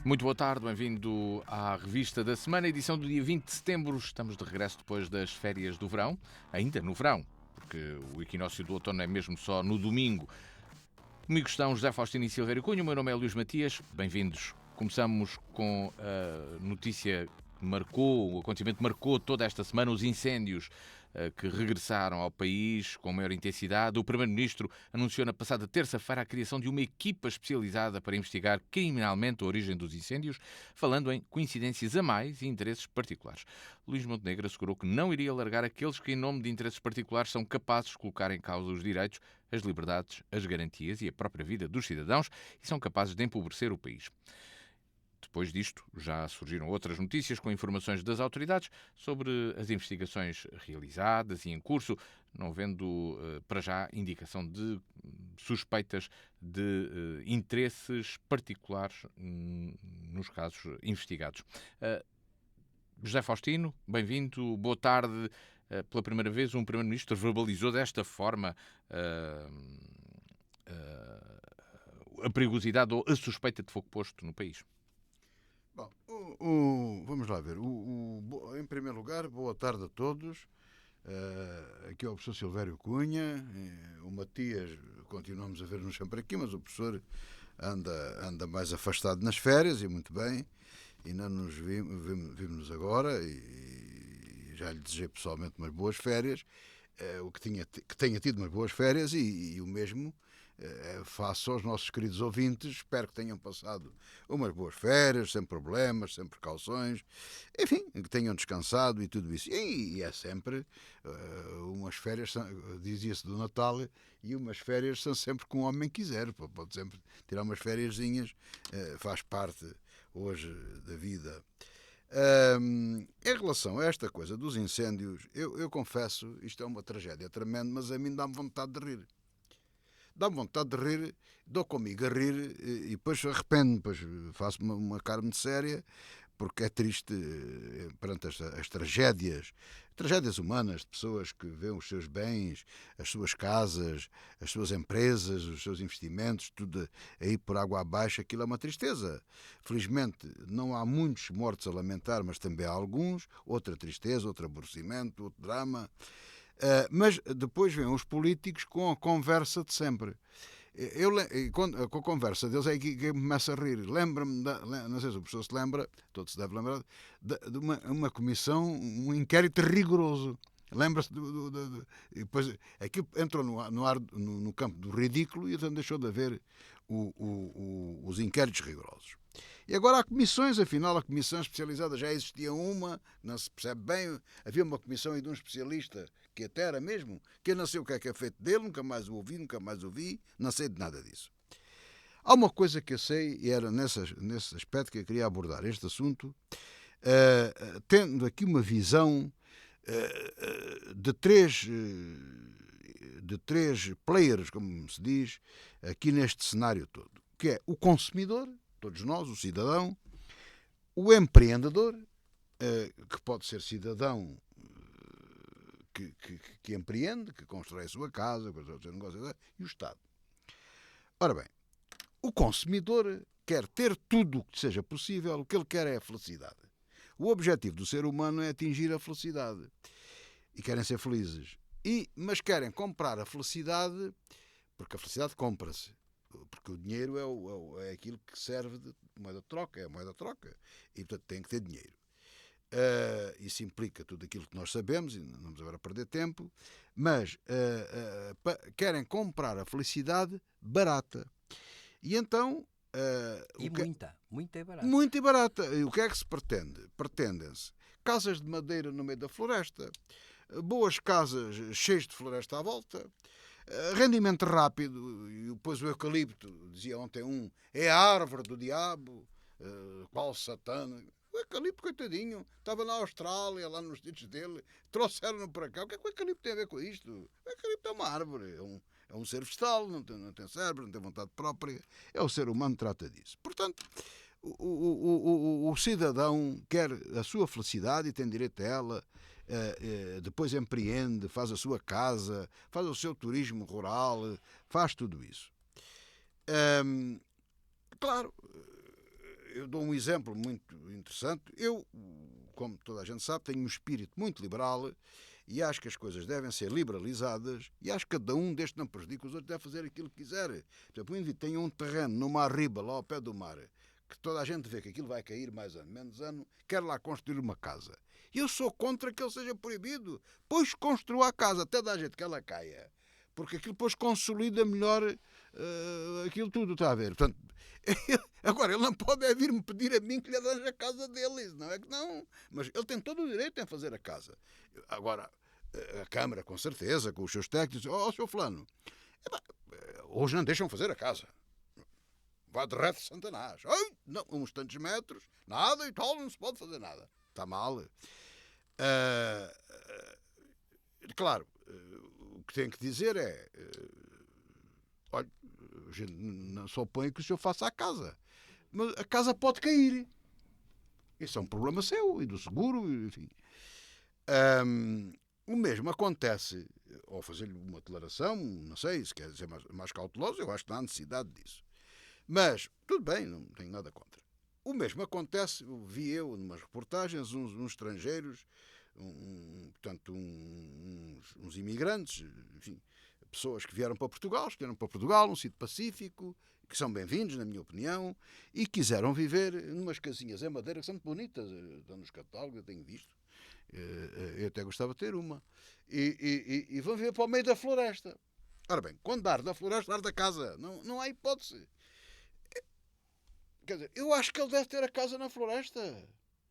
Muito boa tarde, bem-vindo à Revista da Semana, edição do dia 20 de setembro. Estamos de regresso depois das férias do verão, ainda no verão, porque o equinócio do outono é mesmo só no domingo. Comigo estão José Faustino e Silvério Cunha, o meu nome é Luís Matias, bem-vindos. Começamos com a notícia que o acontecimento que marcou toda esta semana, os incêndios que regressaram ao país com maior intensidade. O Primeiro-Ministro anunciou na passada terça-feira a criação de uma equipa especializada para investigar criminalmente a origem dos incêndios, falando em coincidências a mais e interesses particulares. Luís Montenegro assegurou que não iria largar aqueles que, em nome de interesses particulares, são capazes de colocar em causa os direitos, as liberdades, as garantias e a própria vida dos cidadãos e são capazes de empobrecer o país. Depois disto, já surgiram outras notícias com informações das autoridades sobre as investigações realizadas e em curso, não havendo para já indicação de suspeitas de interesses particulares nos casos investigados. José Faustino, bem-vindo, boa tarde. Pela primeira vez, um Primeiro-Ministro verbalizou desta forma a perigosidade ou a suspeita de fogo posto no país. Bom, vamos lá ver. Em primeiro lugar, boa tarde a todos. Aqui é o professor Silvério Cunha. O Matias, continuamos a ver-nos sempre aqui, mas o professor anda mais afastado nas férias, e muito bem. E não nos vimos agora, e já lhe desejei pessoalmente umas boas férias. Que tenha tido umas boas férias e o mesmo faço aos nossos queridos ouvintes. Espero que tenham passado umas boas férias, sem problemas, sem precauções, enfim, que tenham descansado e tudo isso. E é sempre umas férias, dizia-se do Natal, e umas férias são sempre que um homem quiser. Pode sempre tirar umas fériasinhas, faz parte hoje da vida. Em relação a esta coisa dos incêndios, eu confesso, isto é uma tragédia tremenda, mas a mim dá-me vontade de rir. Dá-me vontade de rir, dou comigo a rir e depois arrependo-me, depois faço uma cara muito séria, porque é triste perante as tragédias humanas, de pessoas que veem os seus bens, as suas casas, as suas empresas, os seus investimentos, tudo aí por água abaixo. Aquilo é uma tristeza. Felizmente não há muitos mortos a lamentar, mas também há alguns. Outra tristeza, outro aborrecimento, outro drama. Mas depois vêm os políticos com a conversa de sempre. Com a conversa deles é que começa a rir. Lembra-me, não sei se o professor se lembra, todos se deve lembrar, de uma comissão, um inquérito rigoroso. Lembra-se e depois aquilo entrou no campo do ridículo, e então deixou de haver os inquéritos rigorosos. E agora há comissões, afinal a comissão especializada já existia uma, não se percebe bem, havia uma comissão aí de um especialista que até era mesmo, que eu não sei o que é feito dele, nunca mais o ouvi, não sei de nada disso. Há uma coisa que eu sei, e era nesse aspecto que eu queria abordar este assunto, tendo aqui uma visão de três players, como se diz, aqui neste cenário todo, que é o consumidor, todos nós, o cidadão, o empreendedor, que pode ser cidadão que empreende, que constrói a sua casa, e o Estado. Ora bem, o consumidor quer ter tudo o que seja possível, o que ele quer é a felicidade. O objetivo do ser humano é atingir a felicidade. E querem ser felizes. Mas querem comprar a felicidade, porque a felicidade compra-se. Porque o dinheiro é aquilo que serve de moeda de troca, é a moeda de troca. E, portanto, tem que ter dinheiro. Isso implica tudo aquilo que nós sabemos, e não vamos agora perder tempo, mas querem comprar a felicidade barata. E então... Muita e barata. Muito e barata. E o que é que se pretende? Pretendem-se casas de madeira no meio da floresta, boas casas cheias de floresta à volta, rendimento rápido, e depois o eucalipto, dizia ontem é a árvore do diabo, qual satã. O eucalipto, coitadinho, estava na Austrália, lá nos ditos dele, trouxeram-no para cá. O que é que o eucalipto tem a ver com isto? O eucalipto é uma árvore, é um ser vegetal, não tem cérebro, não tem vontade própria. É o ser humano que trata disso. Portanto, o cidadão quer a sua felicidade e tem direito a ela. Depois empreende, faz a sua casa, faz o seu turismo rural, faz tudo isso. Claro, eu dou um exemplo muito interessante. Eu, como toda a gente sabe, tenho um espírito muito liberal e acho que as coisas devem ser liberalizadas e acho que cada um destes não prejudica os outros, deve fazer aquilo que quiser. Por exemplo, o indivíduo tem um terreno no Mar Riba, lá ao pé do mar, que toda a gente vê que aquilo vai cair mais ano, menos ano, quer lá construir uma casa. Eu sou contra que ele seja proibido, pois construa a casa, até dá jeito que ela caia. Porque aquilo depois consolida melhor aquilo tudo, está a ver? Portanto, agora, ele não pode vir-me pedir a mim que lhe arranje a casa dele, não é que não. Mas ele tem todo o direito em fazer a casa. Agora, a Câmara, com certeza, com os seus técnicos, Sr. Fulano, hoje não deixam fazer a casa. Vai de reto de Santanás. Não, uns tantos metros, nada e tal, não se pode fazer nada. Está mal. Claro, o que tenho que dizer é... olha, a gente não só põe que o senhor faça a casa. Mas a casa pode cair. Isso é um problema seu e do seguro, enfim. O mesmo acontece ao fazer-lhe uma declaração, não sei, se quer dizer mais cauteloso, eu acho que não há necessidade disso. Mas, tudo bem, não tenho nada contra. O mesmo acontece, vi eu, em umas reportagens, uns estrangeiros, portanto, uns imigrantes, enfim, pessoas que vieram para Portugal, num sítio pacífico, que são bem-vindos, na minha opinião, e quiseram viver numas casinhas em madeira que são muito bonitas, estão nos catálogos, eu tenho visto. Eu até gostava de ter uma. E vão viver para o meio da floresta. Ora bem, quando arde a floresta, arde a casa. Não há hipótese. Quer dizer, eu acho que ele deve ter a casa na floresta.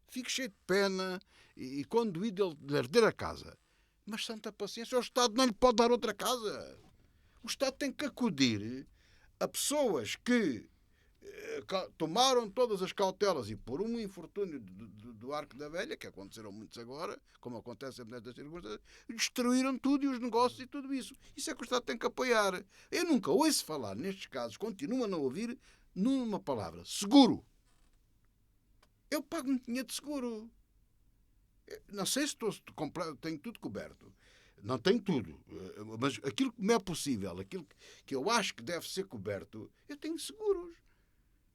Fico cheio de pena e conduído ele deve ter a casa. Mas santa paciência, o Estado não lhe pode dar outra casa. O Estado tem que acudir a pessoas que tomaram todas as cautelas e por um infortúnio do Arco da Velha, que aconteceram muitos agora, como acontece sempre nestas circunstâncias, destruíram tudo e os negócios e tudo isso. Isso é que o Estado tem que apoiar. Eu nunca ouço falar nestes casos, continuo a não ouvir, numa palavra, seguro. Eu pago muito dinheiro de seguro. Não sei se tenho tudo coberto. Não tenho tudo. Mas aquilo que me é possível, aquilo que eu acho que deve ser coberto, eu tenho seguros.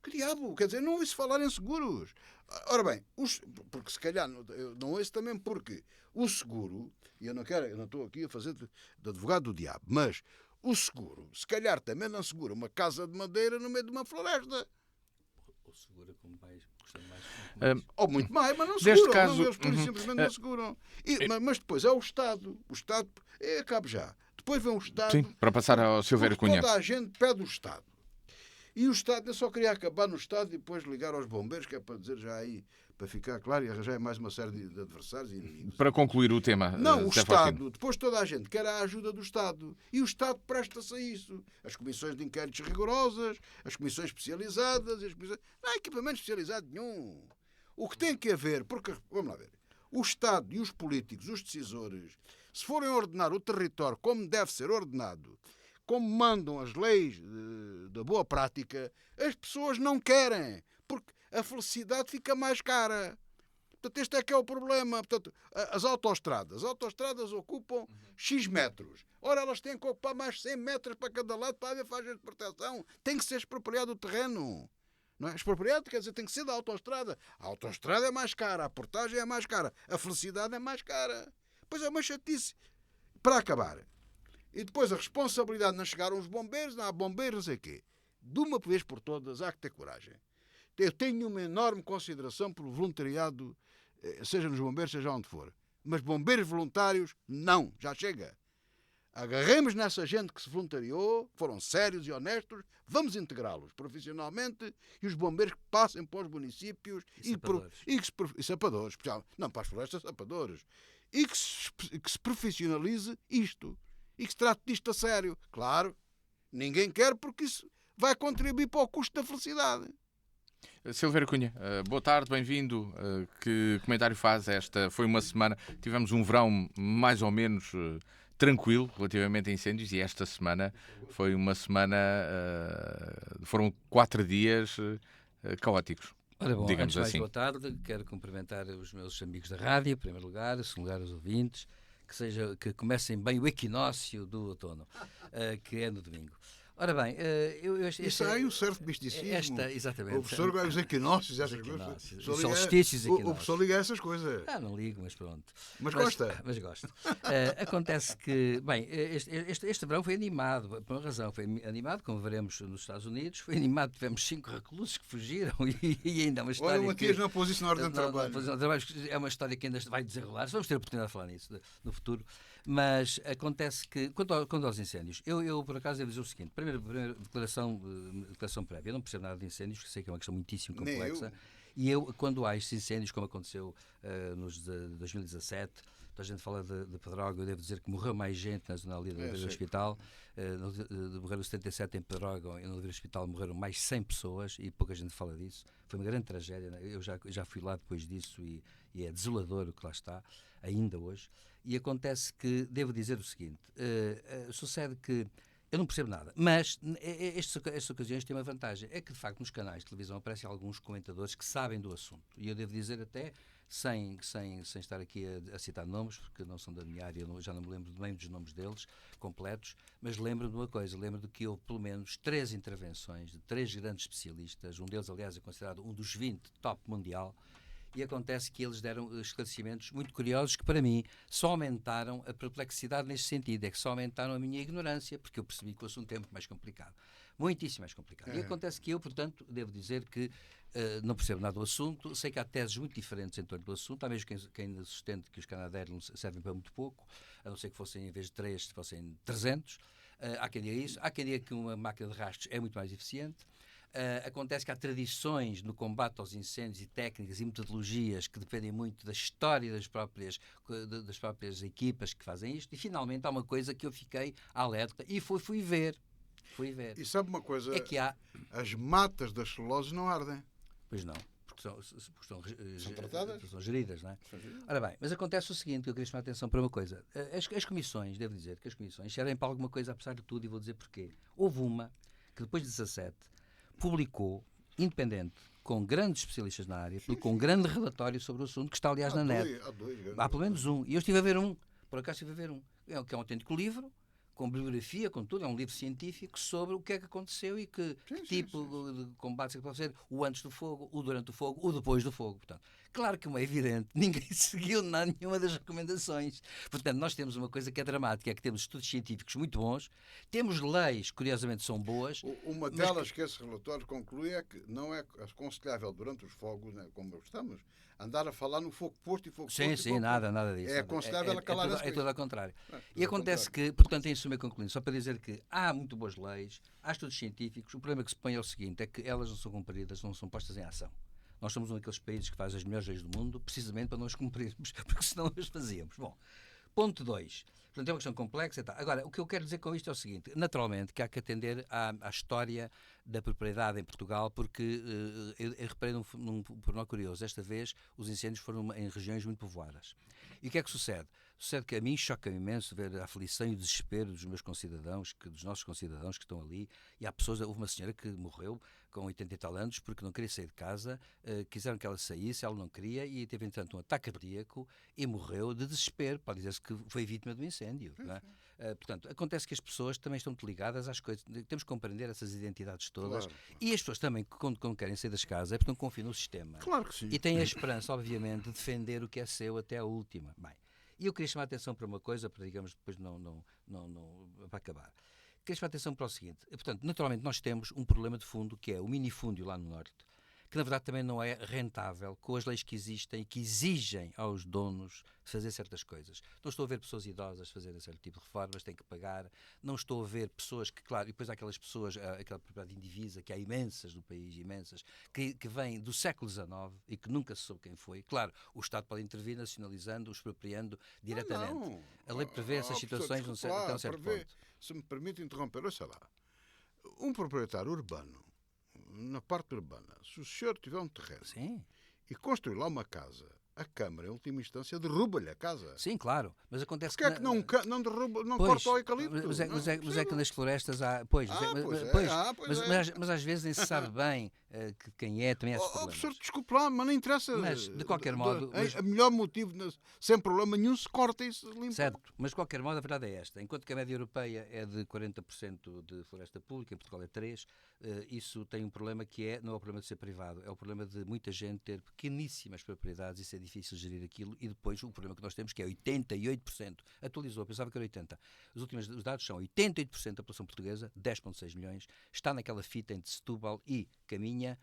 Que diabo? Quer dizer, não ouço falar em seguros. Ora bem, porque se calhar, eu não ouço também porque o seguro, e eu não estou aqui a fazer de advogado do diabo, mas o seguro, se calhar também não segura uma casa de madeira no meio de uma floresta. Ou segura com mais, custa mais. Ou muito mais, mas não Neste seguram. caso, Eles pura e simplesmente não seguram. Mas depois é o Estado. O Estado, acabo já. Depois vem o Estado. Sim, para passar ao Sr. Vério Cunha. Toda a gente pede o Estado. E o Estado, eu só queria acabar no Estado e depois ligar aos bombeiros, que é para dizer já aí, para ficar claro, e arranjar mais uma série de adversários e inimigos. Para concluir o tema. Não, o Estado, depois toda a gente quer a ajuda do Estado. E o Estado presta-se a isso. As comissões de inquéritos rigorosas, as comissões especializadas, não há equipamento especializado nenhum. O que tem que haver, porque, vamos lá ver, o Estado e os políticos, os decisores, se forem ordenar o território como deve ser ordenado, como mandam as leis da boa prática, as pessoas não querem, porque a felicidade fica mais cara. Portanto, este é que é o problema. Portanto, as autoestradas ocupam X metros. Ora, elas têm que ocupar mais 100 metros para cada lado para haver faixas de proteção. Tem que ser expropriado o terreno. Não é? Expropriado quer dizer, tem que ser da autoestrada. A autoestrada é mais cara, a portagem é mais cara, a felicidade é mais cara. Pois é uma chatice. Para acabar. E depois a responsabilidade de não chegaram os bombeiros, não há bombeiros, não sei o quê. De uma vez por todas, há que ter coragem. Eu tenho uma enorme consideração pelo voluntariado, seja nos bombeiros, seja onde for. Mas bombeiros voluntários, não, já chega. Agarremos nessa gente que se voluntariou, foram sérios e honestos, vamos integrá-los profissionalmente e os bombeiros que passem para os municípios e sapadores, não para as florestas, sapadores, e que se profissionalize isto. E que se trate disto a sério. Claro, ninguém quer porque isso vai contribuir para o custo da felicidade. Sr. Vério Cunha, boa tarde, bem-vindo. Que comentário faz esta? Foi uma semana, tivemos um verão mais ou menos tranquilo relativamente a incêndios e esta semana foi uma semana, foram 4 dias caóticos. Ora bom, digamos antes de mais, assim. boa tarde. Quero cumprimentar os meus amigos da rádio, em primeiro lugar, em segundo lugar os ouvintes, que comecem bem o equinócio do outono, que é no domingo. Ora bem, Isso há um certo misticismo. Exatamente. O professor vai os equinócios, essas coisas. Os solstícios e O professor liga a essas coisas. Não ligo, mas pronto. Mas gosta. Mas gosto. Acontece que, bem, este verão foi animado, por uma razão, foi animado, como veremos nos Estados Unidos, foi animado, tivemos 5 reclusos que fugiram e ainda é uma história. Olha, o Matias não pôs isso na ordem de trabalho. É uma história que ainda vai desenrolar, vamos ter a oportunidade de falar nisso no futuro. Mas acontece que, quanto aos incêndios, eu por acaso devo dizer o seguinte: primeira declaração prévia, eu não percebo nada de incêndios, que sei que é uma questão muitíssimo complexa. E eu, quando há estes incêndios, como aconteceu nos de 2017, a gente fala de Pedrógão, eu devo dizer que morreu mais gente na zona ali do hospital, morreram 77 em Pedrógão e no hospital morreram mais 100 pessoas e pouca gente fala disso. Foi uma grande tragédia, né? Eu já fui lá depois disso e é desolador o que lá está, ainda hoje. E acontece que, devo dizer o seguinte, sucede que eu não percebo nada, mas estas ocasiões têm uma vantagem, é que de facto nos canais de televisão aparecem alguns comentadores que sabem do assunto, e eu devo dizer até, sem estar aqui a citar nomes, porque não são da minha área, já não me lembro bem dos nomes deles completos, mas lembro-me de uma coisa, lembro de que houve pelo menos 3 intervenções de 3 grandes especialistas, um deles aliás é considerado um dos 20 top mundial, e acontece que eles deram esclarecimentos muito curiosos que, para mim, só aumentaram a perplexidade neste sentido, é que só aumentaram a minha ignorância, porque eu percebi que o assunto é muito mais complicado. Muitíssimo mais complicado. E acontece que eu, portanto, devo dizer que não percebo nada do assunto, sei que há teses muito diferentes em torno do assunto, há mesmo quem sustente que os canadeiros servem para muito pouco, a não ser que fossem, em vez de 3, fossem 300. Há quem diga isso. Há quem diga que uma máquina de rastros é muito mais eficiente. Acontece que há tradições no combate aos incêndios e técnicas e metodologias que dependem muito da história das próprias equipas que fazem isto. E finalmente há uma coisa que eu fiquei alerta e fui ver. E sabe uma coisa? É que as matas das celuloses não ardem. Pois não, porque são tratadas? São geridas, não é? Ora bem, mas acontece o seguinte, eu queria chamar a atenção para uma coisa. As comissões, devo dizer que as comissões servem para alguma coisa apesar de tudo, e vou dizer porquê. Houve uma que depois de 17 publicou, independente, com grandes especialistas na área, publicou um grande relatório sobre o assunto, que está aliás na net. Há pelo menos um. E eu estive a ver um, por acaso estive a ver um, que é um autêntico livro, com bibliografia, com tudo, é um livro científico sobre o que é que aconteceu e que tipo de combate é que pode ser, o antes do fogo, o durante o fogo, o depois do fogo. Portanto, claro que, como é evidente, ninguém seguiu nenhuma das recomendações. Portanto, nós temos uma coisa que é dramática, é que temos estudos científicos muito bons, temos leis, curiosamente, são boas. Uma delas que esse relatório conclui é que não é aconselhável durante os fogos, né, como estamos, andar a falar no fogo posto e fogo posto. Sim, nada disso. É aconselhável a calar as coisas. É tudo ao contrário. E acontece que, portanto, em suma concluindo, só para dizer que há muito boas leis, há estudos científicos, o problema que se põe é o seguinte, é que elas não são cumpridas, não são postas em ação. Nós somos um daqueles países que faz as melhores leis do mundo, precisamente para não as cumprirmos, porque senão as fazíamos. Bom, ponto 2. Portanto, é uma questão complexa e tal. Agora, o que eu quero dizer com isto é o seguinte, naturalmente que há que atender à história da propriedade em Portugal, porque eu reparei num pormenor curioso. Esta vez os incêndios foram em regiões muito povoadas. E o que é que sucede? Sucede que a mim choca-me imenso ver a aflição e o desespero dos meus concidadãos, dos nossos concidadãos que estão ali, e há pessoas, houve uma senhora que morreu com 80 e tal anos porque não queria sair de casa, quiseram que ela saísse, ela não queria, e teve entretanto um ataque cardíaco e morreu de desespero, pode dizer-se que foi vítima de um incêndio. Não é? Portanto, acontece que as pessoas também estão ligadas às coisas, temos que compreender essas identidades todas, claro. E as pessoas também, quando querem sair das casas, é porque não confiam no sistema. Claro que sim. E têm a esperança, obviamente, de defender o que é seu até a última. Bem, e eu queria chamar a atenção para uma coisa, para, digamos, depois para acabar. Queria chamar a atenção para o seguinte. Portanto, naturalmente, nós temos um problema de fundo, que é o minifúndio lá no Norte, que na verdade também não é rentável com as leis que existem e que exigem aos donos fazer certas coisas. Não estou a ver pessoas idosas fazerem certo tipo de reformas, têm que pagar. Não estou a ver pessoas que, claro, e depois há aquelas pessoas, aquela propriedade indivisa, que há imensas no país, imensas, que vêm do século XIX e que nunca se soube quem foi. Claro, o Estado pode intervir nacionalizando, expropriando diretamente. Não. A lei prevê essas situações até um certo ponto. Se me permite interromper, olha lá. Um proprietário urbano, na parte urbana, se o senhor tiver um terreno Sim. e construir lá uma casa, a Câmara, em última instância, derruba-lhe a casa. Sim, claro. Mas acontece que... Porque é que não derruba, não corta o eucalipto? Mas é que nas florestas há... Mas às vezes nem se sabe bem que quem é tem esses problemas. Professor, desculpe lá, mas não interessa. Mas, de qualquer modo... O melhor motivo, sem problema nenhum, se corta e se limpa. Certo, mas de qualquer modo a verdade é esta. Enquanto que a média europeia é de 40% de floresta pública, em Portugal é 3%, isso tem um problema que não é o problema de ser privado, é o problema de muita gente ter pequeníssimas propriedades, isso é difícil gerir aquilo, e depois o problema que nós temos que é 88%. Atualizou, pensava que era 80%. Os dados são 88% da população portuguesa, 10,6 milhões, está naquela fita entre Setúbal e Caminha,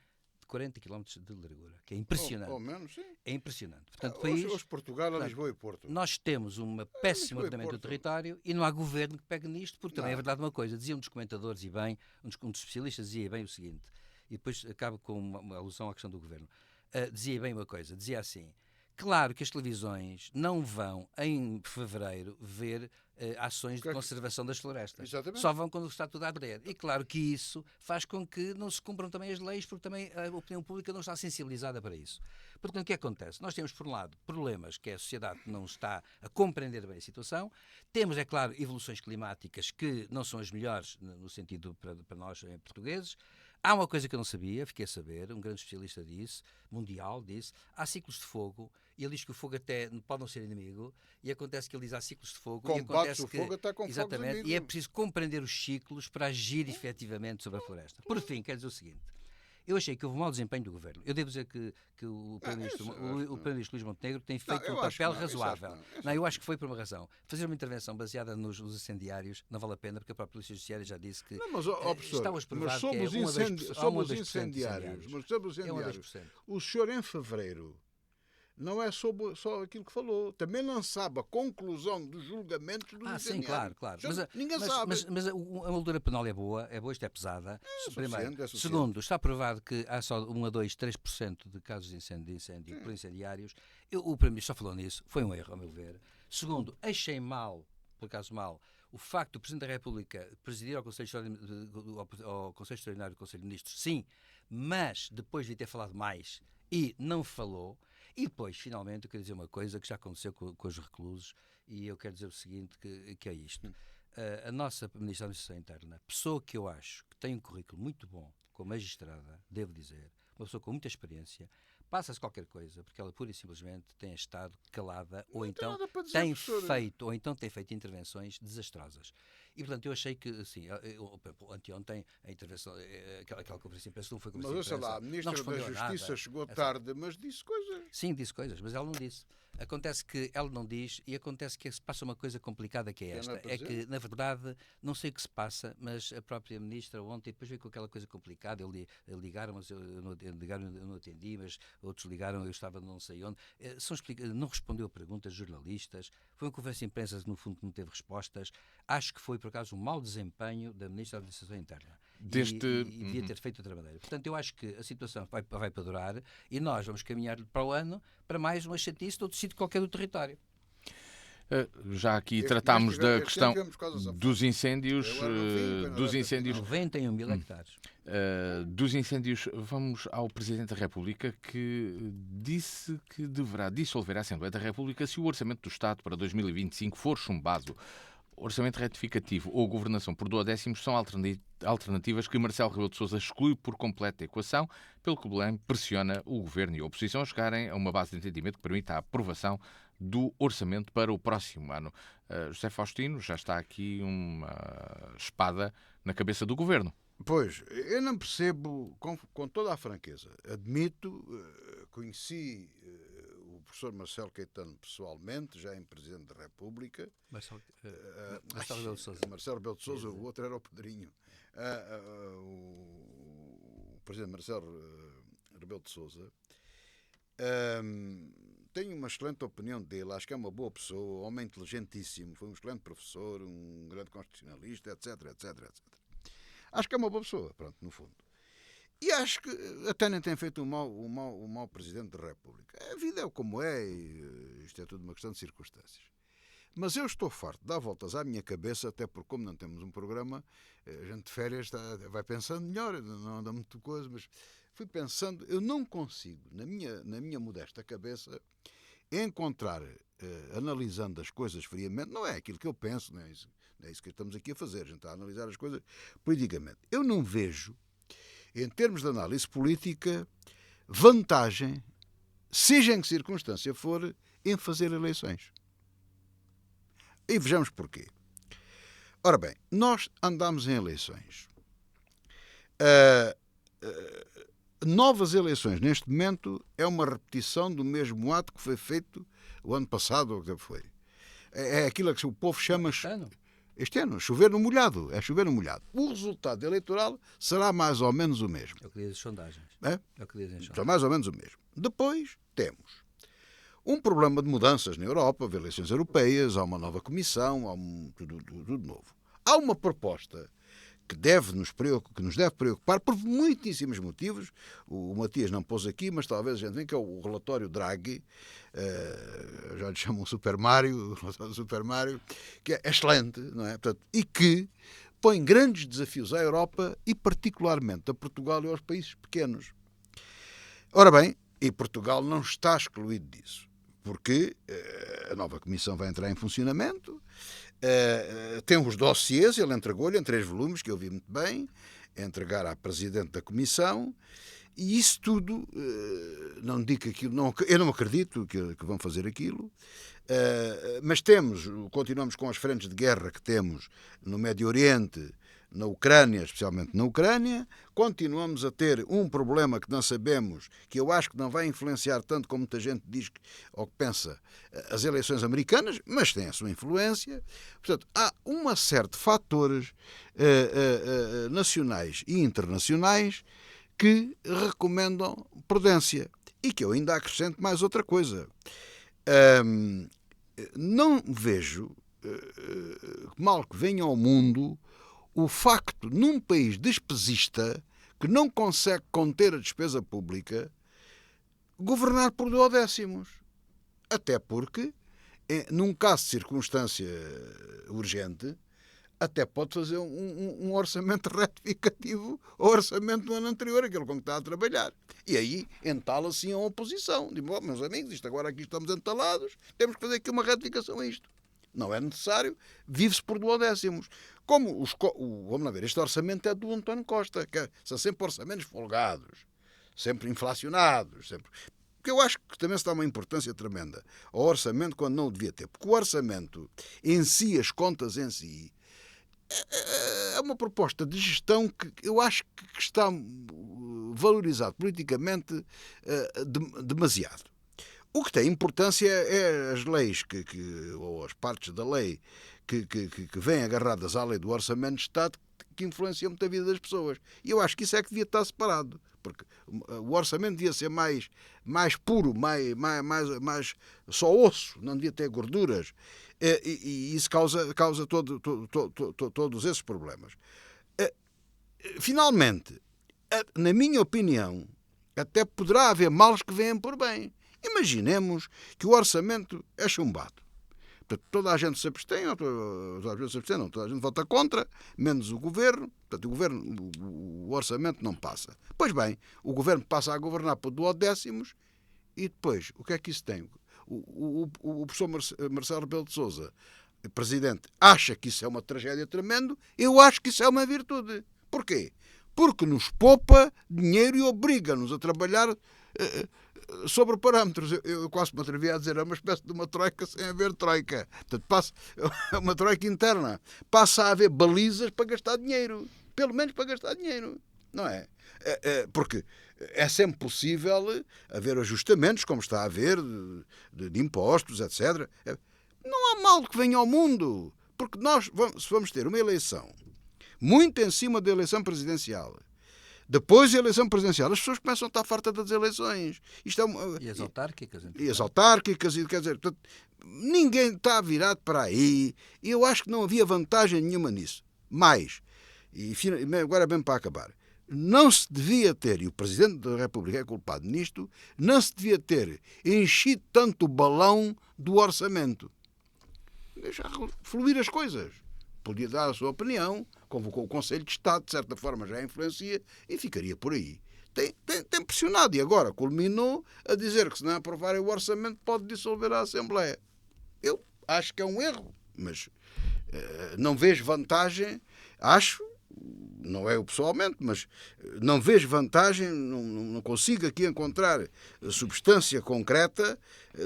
40 km de largura, que é impressionante. Ou menos, sim. É impressionante. Portanto, país, hoje Portugal, Lisboa e Porto. nós temos um péssimo ordenamento do território e não há governo que pegue nisto, porque também é verdade uma coisa. Dizia um dos comentadores, e bem, um dos especialistas dizia bem o seguinte, e depois acabo com uma alusão à questão do governo. Dizia bem uma coisa, dizia assim: claro que as televisões não vão, em fevereiro, ver ações de conservação das florestas. Exatamente. Só vão quando está tudo a arder. E claro que isso faz com que não se cumpram também as leis, porque também a opinião pública não está sensibilizada para isso. Portanto, o que acontece? Nós temos, por um lado, problemas que a sociedade não está a compreender bem a situação. Temos, é claro, evoluções climáticas que não são as melhores no sentido para nós, portugueses. Há uma coisa que eu não sabia, fiquei a saber, um grande especialista mundial disse, há ciclos de fogo, e ele diz que o fogo até pode não ser inimigo, e acontece que ele diz há ciclos de fogo, e acontece o fogo até com exatamente, e é preciso compreender os ciclos para agir efetivamente sobre a floresta. Por fim, quero dizer o seguinte: eu achei que houve um mau desempenho do governo. Eu devo dizer que o Primeiro-Ministro Luís Montenegro tem feito um papel razoável. Eu acho que foi por uma razão. Fazer uma intervenção baseada nos incendiários não vale a pena, porque a própria Polícia Judiciária já disse que está hoje provado que é sobre os incendiários. O senhor, em fevereiro, não é só aquilo que falou. Também não sabe a conclusão dos julgamentos dos incendiários. Sim, claro. Ninguém sabe. Mas a moldura penal é boa, isto é pesada. Primeiro. Suficiente. Segundo, está provado que há só 1 a 2, 3% de casos de incêndio por incendiários. O Primeiro-Ministro só falou nisso, foi um erro, a meu ver. Segundo, achei mal, por acaso mal, o facto do Presidente da República presidir ao Conselho Extraordinário do Conselho de Ministros, sim, mas depois de ter falado mais e não falou. E depois, finalmente, eu quero dizer uma coisa que já aconteceu com os reclusos, e eu quero dizer o seguinte, que é isto. A nossa Ministra da Administração Interna, pessoa que eu acho que tem um currículo muito bom, como magistrada, devo dizer, uma pessoa com muita experiência, passa-se qualquer coisa, porque ela pura e simplesmente tem estado calada, ou então tem feito intervenções desastrosas. E, portanto, eu achei que, assim, anteontem, a intervenção, aquela conferência de imprensa não foi conferência de imprensa. Mas, sei lá, a Ministra da Justiça chegou tarde, mas disse coisas. Sim, disse coisas, mas ela não disse. Acontece que ela não diz, e acontece que se passa uma coisa complicada que é esta. É que, na verdade, não sei o que se passa, mas a própria Ministra ontem, depois veio com aquela coisa complicada, ligaram, mas eu não atendi, mas outros ligaram, eu estava não sei onde. Não respondeu a perguntas de jornalistas, foi uma conferência de imprensa que, no fundo, não teve respostas. Acho que foi, por acaso, um mau desempenho da Ministra da Administração Interna. E devia ter feito de outra maneira. Portanto, eu acho que a situação vai para durar e nós vamos caminhar para o ano para mais uma chatice de outro sítio qualquer do território. Já aqui tratámos da questão dos incêndios. 91 mil hectares. Dos incêndios, vamos ao Presidente da República, que disse que deverá dissolver a Assembleia da República se o Orçamento do Estado para 2025 for chumbado. Orçamento retificativo ou governação por duodécimos são alternativas que Marcelo Rebelo de Sousa exclui por completo da equação, pelo que Belém pressiona o Governo e a oposição a chegarem a uma base de entendimento que permita a aprovação do orçamento para o próximo ano. José Faustino, já está aqui uma espada na cabeça do Governo. Pois, eu não percebo, com toda a franqueza, admito, conheci o professor Marcelo Caetano pessoalmente, já em Presidente da República. Marcelo Rebelo de Sousa. Marcelo Rebelo de Sousa, o outro era o Pedrinho. O Presidente Marcelo Rebelo de Sousa. Tenho uma excelente opinião dele, acho que é uma boa pessoa, homem inteligentíssimo, foi um excelente professor, um grande constitucionalista, etc. Acho que é uma boa pessoa, pronto, no fundo. E acho que até nem tem feito um mau Presidente da República. A vida é como é, e isto é tudo uma questão de circunstâncias. Mas eu estou farto de dar voltas à minha cabeça, até porque, como não temos um programa, a gente de férias vai pensando melhor, não anda muito coisa, mas fui pensando, eu não consigo, na minha modesta cabeça, encontrar, analisando as coisas friamente, não é aquilo que eu penso, não é isso que estamos aqui a fazer, a gente está a analisar as coisas politicamente. Eu não vejo em termos de análise política, vantagem, seja em que circunstância for, em fazer eleições. E vejamos porquê. Ora bem, nós andamos em eleições. Novas eleições, neste momento, é uma repetição do mesmo ato que foi feito o ano passado, ou o que foi. É aquilo que o povo chama... Este ano, chover no molhado. É chover no molhado. O resultado eleitoral será mais ou menos o mesmo. É o que dizem as sondagens. É? É o que dizem as sondagens. Será mais ou menos o mesmo. Depois temos um problema de mudanças na Europa, houve eleições europeias, há uma nova comissão, há tudo novo. Há uma proposta que nos deve preocupar por muitíssimos motivos. O Matias não pôs aqui, mas talvez a gente venha, que é o relatório Draghi, já lhe chamam Super Mario, o relatório Super Mario, que é excelente, não é? Portanto, e que põe grandes desafios à Europa e particularmente a Portugal e aos países pequenos. Ora bem, e Portugal não está excluído disso, porque a nova Comissão vai entrar em funcionamento, tem os dossiês, ele entregou-lhe em 3 volumes, que eu vi muito bem, entregar à Presidente da Comissão, e isso tudo, não digo que aquilo, não, eu não acredito que vão fazer aquilo, mas continuamos com as frentes de guerra que temos no Médio Oriente, na Ucrânia, especialmente na Ucrânia, continuamos a ter um problema que não sabemos, que eu acho que não vai influenciar tanto como muita gente diz ou que pensa, as eleições americanas, mas tem a sua influência. Portanto, há uma série de fatores nacionais e internacionais que recomendam prudência. E que eu ainda acrescento mais outra coisa. Não vejo mal que venha ao mundo o facto, num país despesista, que não consegue conter a despesa pública, governar por duodécimos. Até porque, num caso de circunstância urgente, até pode fazer um orçamento retificativo ao orçamento do ano anterior, aquele com que está a trabalhar. E aí entala assim a oposição. Diz, meus amigos, isto agora aqui estamos entalados, temos que fazer aqui uma retificação a isto. Não é necessário, vive-se por duodécimos. Como vamos lá ver, este orçamento é do António Costa, que são sempre orçamentos folgados, sempre inflacionados, sempre... Porque eu acho que também se dá uma importância tremenda ao orçamento quando não o devia ter. Porque o orçamento em si, as contas em si, é uma proposta de gestão que eu acho que está valorizado politicamente demasiado. O que tem importância é as leis ou as partes da lei que vêm agarradas à lei do Orçamento de Estado, que influenciam muito a vida das pessoas. E eu acho que isso é que devia estar separado, porque o orçamento devia ser mais puro, mais só osso, não devia ter gorduras, e isso causa todos esses problemas. Finalmente, na minha opinião, até poderá haver males que venham por bem. Imaginemos que o orçamento é chumbado. Portanto, toda a gente se abstém, toda a gente vota contra, menos o governo. Portanto, o orçamento não passa. Pois bem, o governo passa a governar por duodécimos e depois, o que é que isso tem? O professor Marcelo Rebelo de Sousa, presidente, acha que isso é uma tragédia tremenda. Eu acho que isso é uma virtude. Porquê? Porque nos poupa dinheiro e obriga-nos a trabalhar sobre parâmetros. Eu quase me atrevi a dizer, é uma espécie de uma troika sem haver troika. Portanto, é uma troika interna. Passa a haver balizas para gastar dinheiro. Pelo menos para gastar dinheiro. Não é? Porque é sempre possível haver ajustamentos, como está a haver, de impostos, etc. Não há mal que venha ao mundo. Porque nós vamos ter uma eleição muito em cima da eleição presidencial. Depois da eleição presidencial, as pessoas começam a estar fartas das eleições. E as autárquicas? E as autárquicas, quer dizer, portanto, ninguém está virado para aí. E eu acho que não havia vantagem nenhuma nisso. Mas, e agora bem para acabar, não se devia ter, e o Presidente da República é culpado nisto, não se devia ter enchido tanto o balão do orçamento. Deixar fluir as coisas. Podia dar a sua opinião, convocou o Conselho de Estado, de certa forma já influencia, e ficaria por aí. Tem pressionado, e agora culminou a dizer que se não aprovarem o orçamento pode dissolver a Assembleia. Eu acho que é um erro, mas não vejo vantagem, acho, não é eu pessoalmente, mas não vejo vantagem, não consigo aqui encontrar substância concreta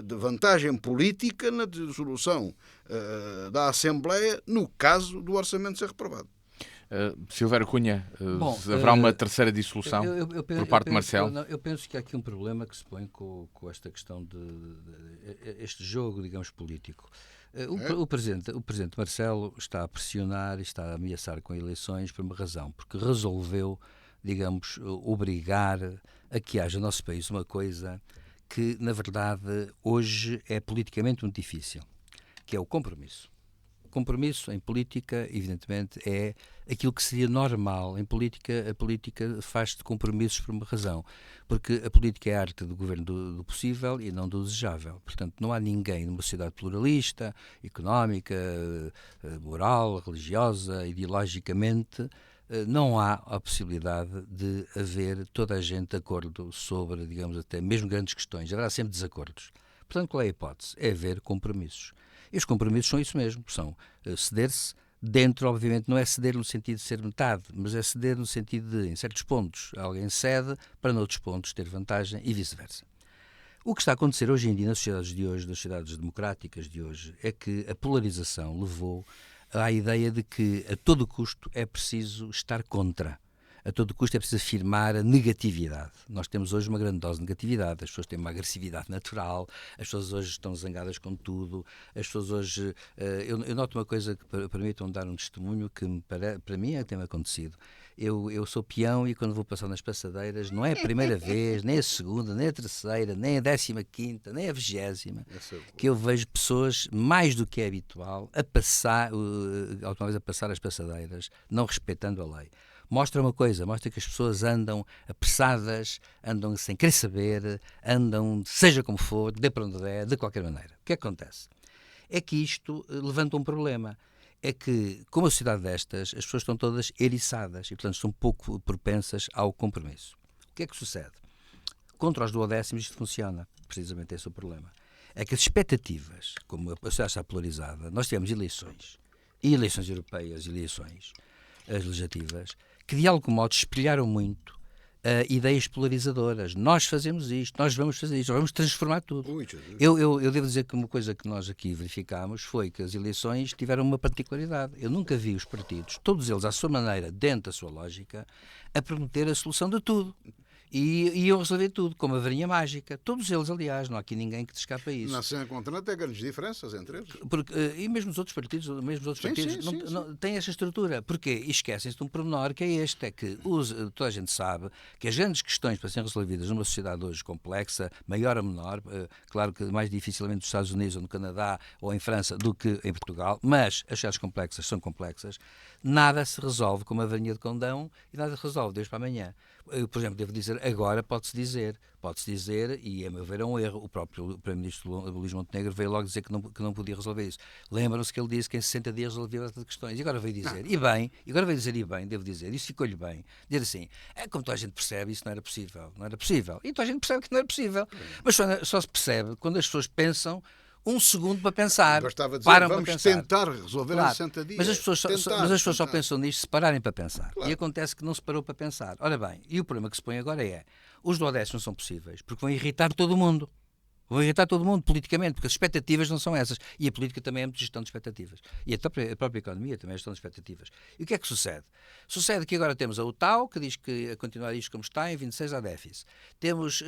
de vantagem política na dissolução da Assembleia no caso do orçamento ser reprovado. Silvério Cunha, Bom, haverá uma terceira dissolução por parte de Marcelo? Eu penso que há aqui um problema que se põe com esta questão de este jogo, digamos, político. O presidente Marcelo está a pressionar e está a ameaçar com eleições por uma razão, porque resolveu, digamos, obrigar a que haja no nosso país uma coisa que, na verdade, hoje é politicamente muito difícil, que é o compromisso. Compromisso em política, evidentemente, é aquilo que seria normal. Em política, a política faz de compromissos por uma razão. Porque a política é a arte do governo do possível e não do desejável. Portanto, não há ninguém numa sociedade pluralista, económica, moral, religiosa, ideologicamente, não há a possibilidade de haver toda a gente de acordo sobre, digamos, até mesmo grandes questões. Haverá sempre desacordos. Portanto, qual é a hipótese? É haver compromissos. E os compromissos são isso mesmo, são ceder-se dentro, obviamente, não é ceder no sentido de ser metade, mas é ceder no sentido de, em certos pontos, alguém cede para, noutros pontos, ter vantagem e vice-versa. O que está a acontecer hoje em dia nas sociedades de hoje, nas sociedades democráticas de hoje, é que a polarização levou à ideia de que, a todo custo, é preciso estar contra. A todo custo é preciso afirmar a negatividade. Nós temos hoje uma grande dose de negatividade, as pessoas têm uma agressividade natural, as pessoas hoje estão zangadas com tudo, as pessoas hoje... Eu noto uma coisa que permitam dar um testemunho que para mim tem acontecido. Eu sou peão e quando vou passar nas passadeiras, não é a primeira vez, nem a segunda, nem a terceira, nem a 15ª, nem a 20ª, que eu vejo pessoas, mais do que é habitual, a passar, automóveis a passar as passadeiras, não respeitando a lei. Mostra uma coisa, mostra que as pessoas andam apressadas, andam sem querer saber, andam, seja como for, de para onde der, de qualquer maneira. O que acontece? É que isto levanta um problema. É que, como a sociedade destas, as pessoas estão todas eriçadas e, portanto, estão pouco propensas ao compromisso. O que é que sucede? Contra os duodécimos isto funciona. Precisamente esse é o problema. É que as expectativas, como a sociedade está polarizada, nós tivemos eleições, e eleições europeias, eleições as legislativas, que de algum modo espelharam muito ideias polarizadoras. Nós fazemos isto, nós vamos fazer isto, nós vamos transformar tudo. Eu devo dizer que uma coisa que nós aqui verificámos foi que as eleições tiveram uma particularidade. Eu nunca vi os partidos, todos eles à sua maneira, dentro da sua lógica, a prometer a solução de tudo. E iam resolver tudo, como a varinha mágica. Todos eles, aliás, não há aqui ninguém que te escape a isso. Na cena continente há grandes diferenças entre eles. E mesmo os outros partidos, não têm essa estrutura. Porquê? E esquecem-se de um pormenor que é este, é que toda a gente sabe que as grandes questões para serem resolvidas numa sociedade hoje complexa, maior ou menor, claro que mais dificilmente nos Estados Unidos ou no Canadá ou em França do que em Portugal, mas as sociedades complexas são complexas, nada se resolve com uma varinha de condão e nada se resolve de hoje para amanhã. Eu, por exemplo, devo dizer, agora pode-se dizer, e a meu ver é um erro, o próprio Primeiro-Ministro Luís Montenegro veio logo dizer que não podia resolver isso. Lembram-se que ele disse que em 60 dias resolvia as questões, e agora veio dizer, devo dizer, isso ficou-lhe bem, dizer assim, como toda a gente percebe, isso não era possível, e toda a gente percebe que não era possível, mas só se percebe quando as pessoas pensam um segundo para pensar. Bastava dizer, param vamos para pensar. tentar resolver em 60 dias. Mas as pessoas só pensam nisto se pararem para pensar. Claro. E acontece que não se parou para pensar. Ora bem, e o problema que se põe agora é, os duodécimos não são possíveis, porque vão irritar todo o mundo. Vão irritar todo o mundo politicamente, porque as expectativas não são essas. E a política também é muito gestão de expectativas. E a própria economia também é gestão de expectativas. E o que é que sucede? Sucede que agora temos a UTAU, que diz que a continuar isto como está, em 26 há déficit. Temos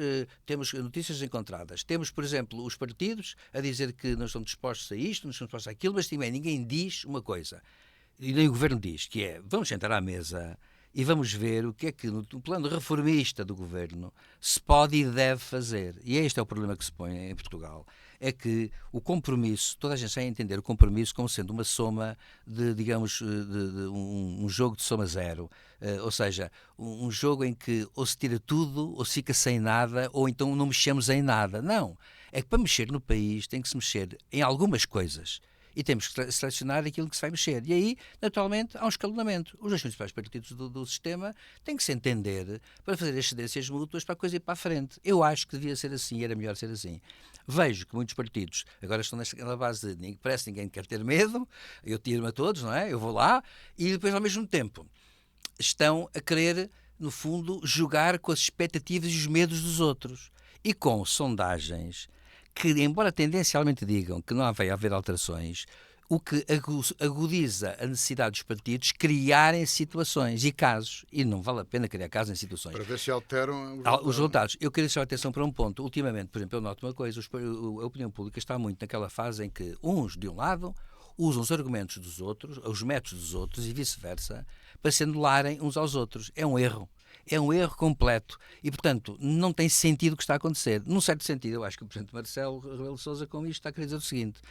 notícias encontradas. Temos, por exemplo, os partidos a dizer que não estão dispostos a isto, não estão dispostos a aquilo, mas também ninguém diz uma coisa. E nem o Governo diz, que é, vamos sentar à mesa e vamos ver o que é que no plano reformista do Governo se pode e deve fazer. E este é o problema que se põe em Portugal. É que o compromisso, toda a gente vai entender o compromisso como sendo uma soma de, digamos, um jogo de soma zero. Ou seja, um jogo em que ou se tira tudo, ou se fica sem nada, ou então não mexemos em nada. Não. É que para mexer no país tem que se mexer em algumas coisas. E temos que selecionar aquilo que se vai mexer. E aí, naturalmente, há um escalonamento. Os dois principais partidos do sistema têm que se entender para fazer excedências mútuas para a coisa ir para a frente. Eu acho que devia ser assim, era melhor ser assim. Vejo que muitos partidos agora estão naquela base de parece que ninguém quer ter medo, eu tiro-me a todos, não é? Eu vou lá e depois, ao mesmo tempo, estão a querer, no fundo, jogar com as expectativas e os medos dos outros. E com sondagens que, embora tendencialmente digam que não vai haver alterações, o que agudiza a necessidade dos partidos criarem situações e casos. E não vale a pena criar casos em situações. Para ver se alteram Os resultados. Eu queria chamar a atenção para um ponto. Ultimamente, por exemplo, eu noto uma coisa: a opinião pública está muito naquela fase em que uns, de um lado, usam os argumentos dos outros, os métodos dos outros e vice-versa, para se anularem uns aos outros. É um erro. É um erro completo. E, portanto, não tem sentido o que está a acontecer. Num certo sentido, eu acho que o Presidente Marcelo Rebelo de Sousa, com isto, está a querer dizer o seguinte: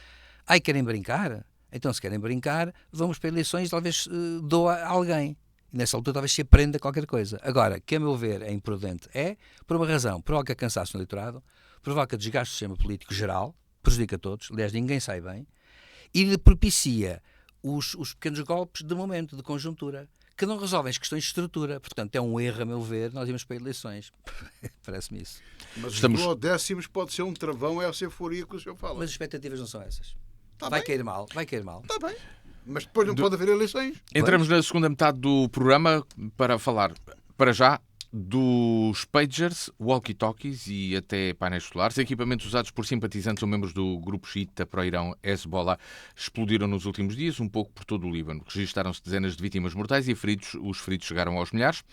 ai, querem brincar? Então, se querem brincar, vamos para eleições e talvez doa a alguém. E nessa altura talvez se aprenda qualquer coisa. Agora, que a meu ver é imprudente por uma razão: provoca cansaço no eleitorado, provoca desgaste do sistema político geral, prejudica a todos, aliás, ninguém sai bem, e propicia os pequenos golpes de momento, de conjuntura, que não resolvem as questões de estrutura. Portanto, é um erro, a meu ver, nós irmos para eleições. Parece-me isso. Mas os décimos pode ser um travão, é essa euforia que o senhor fala. Mas as expectativas não são essas. Tá vai bem. cair mal, vai cair mal. Está bem. Mas depois não pode haver eleições. Entramos na segunda metade do programa para falar, para já, dos pagers, walkie-talkies e até painéis solares, equipamentos usados por simpatizantes ou membros do grupo xiita pró-Irão Hezbollah, explodiram nos últimos dias, um pouco por todo o Líbano. Registaram-se dezenas de vítimas mortais e os feridos chegaram aos milhares.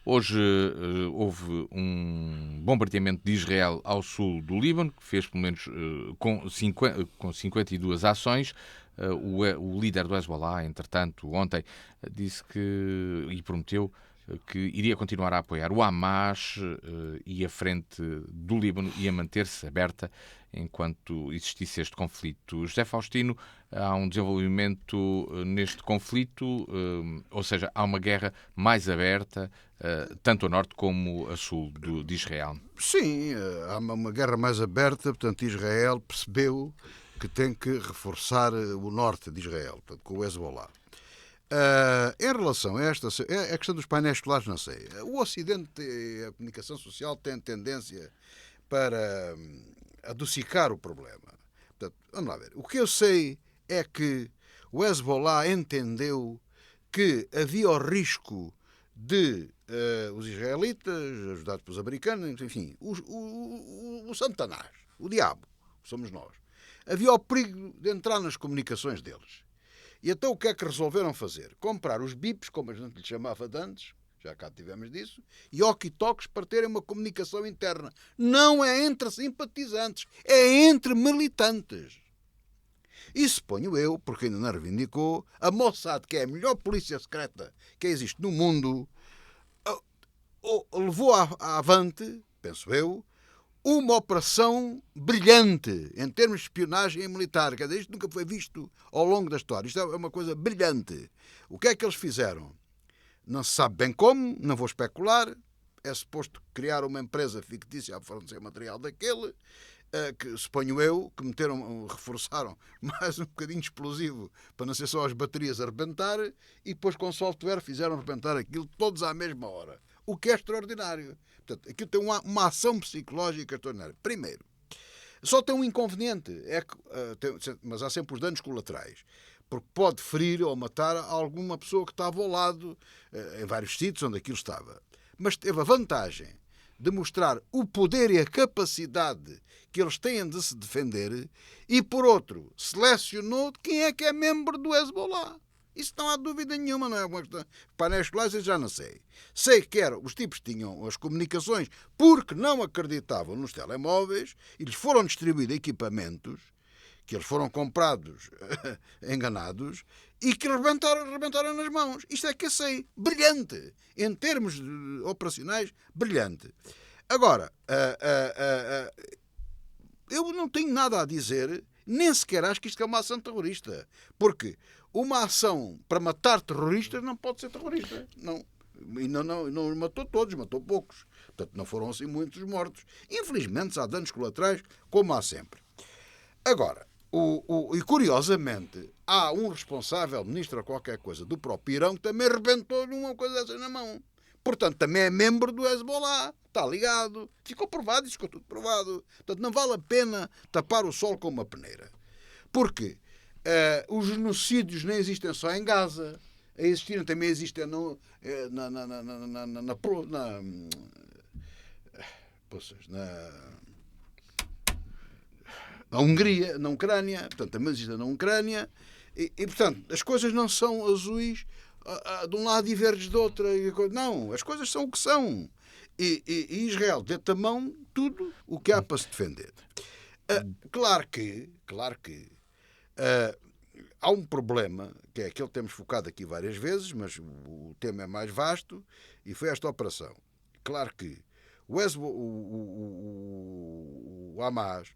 Hoje houve um bombardeamento de Israel ao sul do Líbano, que fez pelo menos com 52 ações. O líder do Hezbollah, entretanto, ontem, disse que, e prometeu, que iria continuar a apoiar o Hamas e a frente do Líbano ia manter-se aberta enquanto existisse este conflito. José Faustino, há um desenvolvimento neste conflito, ou seja, há uma guerra mais aberta, tanto a norte como a sul de Israel. Sim, há uma guerra mais aberta, portanto Israel percebeu que tem que reforçar o norte de Israel, portanto, com o Hezbollah. Em relação a esta, a questão dos painéis solares, não sei. O Ocidente, a comunicação social, tem tendência para adocicar o problema. Portanto, vamos lá ver. O que eu sei é que o Hezbollah entendeu que havia o risco de os israelitas, ajudados pelos americanos, enfim, o Satanás, o diabo, somos nós. Havia o perigo de entrar nas comunicações deles. E então o que é que resolveram fazer? Comprar os bips, como a gente lhe chamava de antes, já cá tivemos disso, e walkie-talkies para terem uma comunicação interna. Não é entre simpatizantes, é entre militantes. E suponho eu, porque ainda não reivindicou, a Mossad, que é a melhor polícia secreta que existe no mundo, levou avante, penso eu, uma operação brilhante em termos de espionagem militar. Quer dizer, isto nunca foi visto ao longo da história. Isto é uma coisa brilhante. O que é que eles fizeram? Não se sabe bem como, não vou especular. É suposto criar uma empresa fictícia a fornecer material daquele, que suponho eu, que reforçaram mais um bocadinho explosivo para não ser só as baterias a arrebentar, e depois com software fizeram arrebentar aquilo todos à mesma hora. O que é extraordinário. Portanto, aquilo tem uma ação psicológica extraordinária. Primeiro, só tem um inconveniente, mas há sempre os danos colaterais, porque pode ferir ou matar alguma pessoa que estava ao lado, em vários sítios onde aquilo estava. Mas teve a vantagem de mostrar o poder e a capacidade que eles têm de se defender e, por outro, selecionou quem é que é membro do Hezbollah. Isso não há dúvida nenhuma, não é uma questão. Painéis solares eu já não sei. Sei que os tipos tinham as comunicações porque não acreditavam nos telemóveis e lhes foram distribuídos equipamentos que eles foram comprados enganados e que rebentaram nas mãos. Isto é que eu sei. Brilhante. Em termos operacionais, brilhante. Agora, eu não tenho nada a dizer, nem sequer acho que isto é uma ação terrorista. Porque uma ação para matar terroristas não pode ser terrorista. Não. E não matou todos, matou poucos. Portanto, não foram assim muitos mortos. Infelizmente, há danos colaterais, como há sempre. Agora, e curiosamente, há um responsável, ministro ou qualquer coisa, do próprio Irão, que também rebentou uma coisa dessa na mão. Portanto, também é membro do Hezbollah. Está ligado. Ficou provado, ficou tudo provado. Portanto, não vale a pena tapar o sol com uma peneira. Porque os genocídios nem existem só em Gaza. a existirem, também existem na Hungria, na Ucrânia, portanto, também existem na Ucrânia, portanto, as coisas não são azuis de um lado e verdes de outra. Não, as coisas são o que são. E Israel tem à mão tudo o que há para se defender. Claro que há um problema, que é aquele que temos focado aqui várias vezes, mas o tema é mais vasto, e foi esta operação. Claro que o Hamas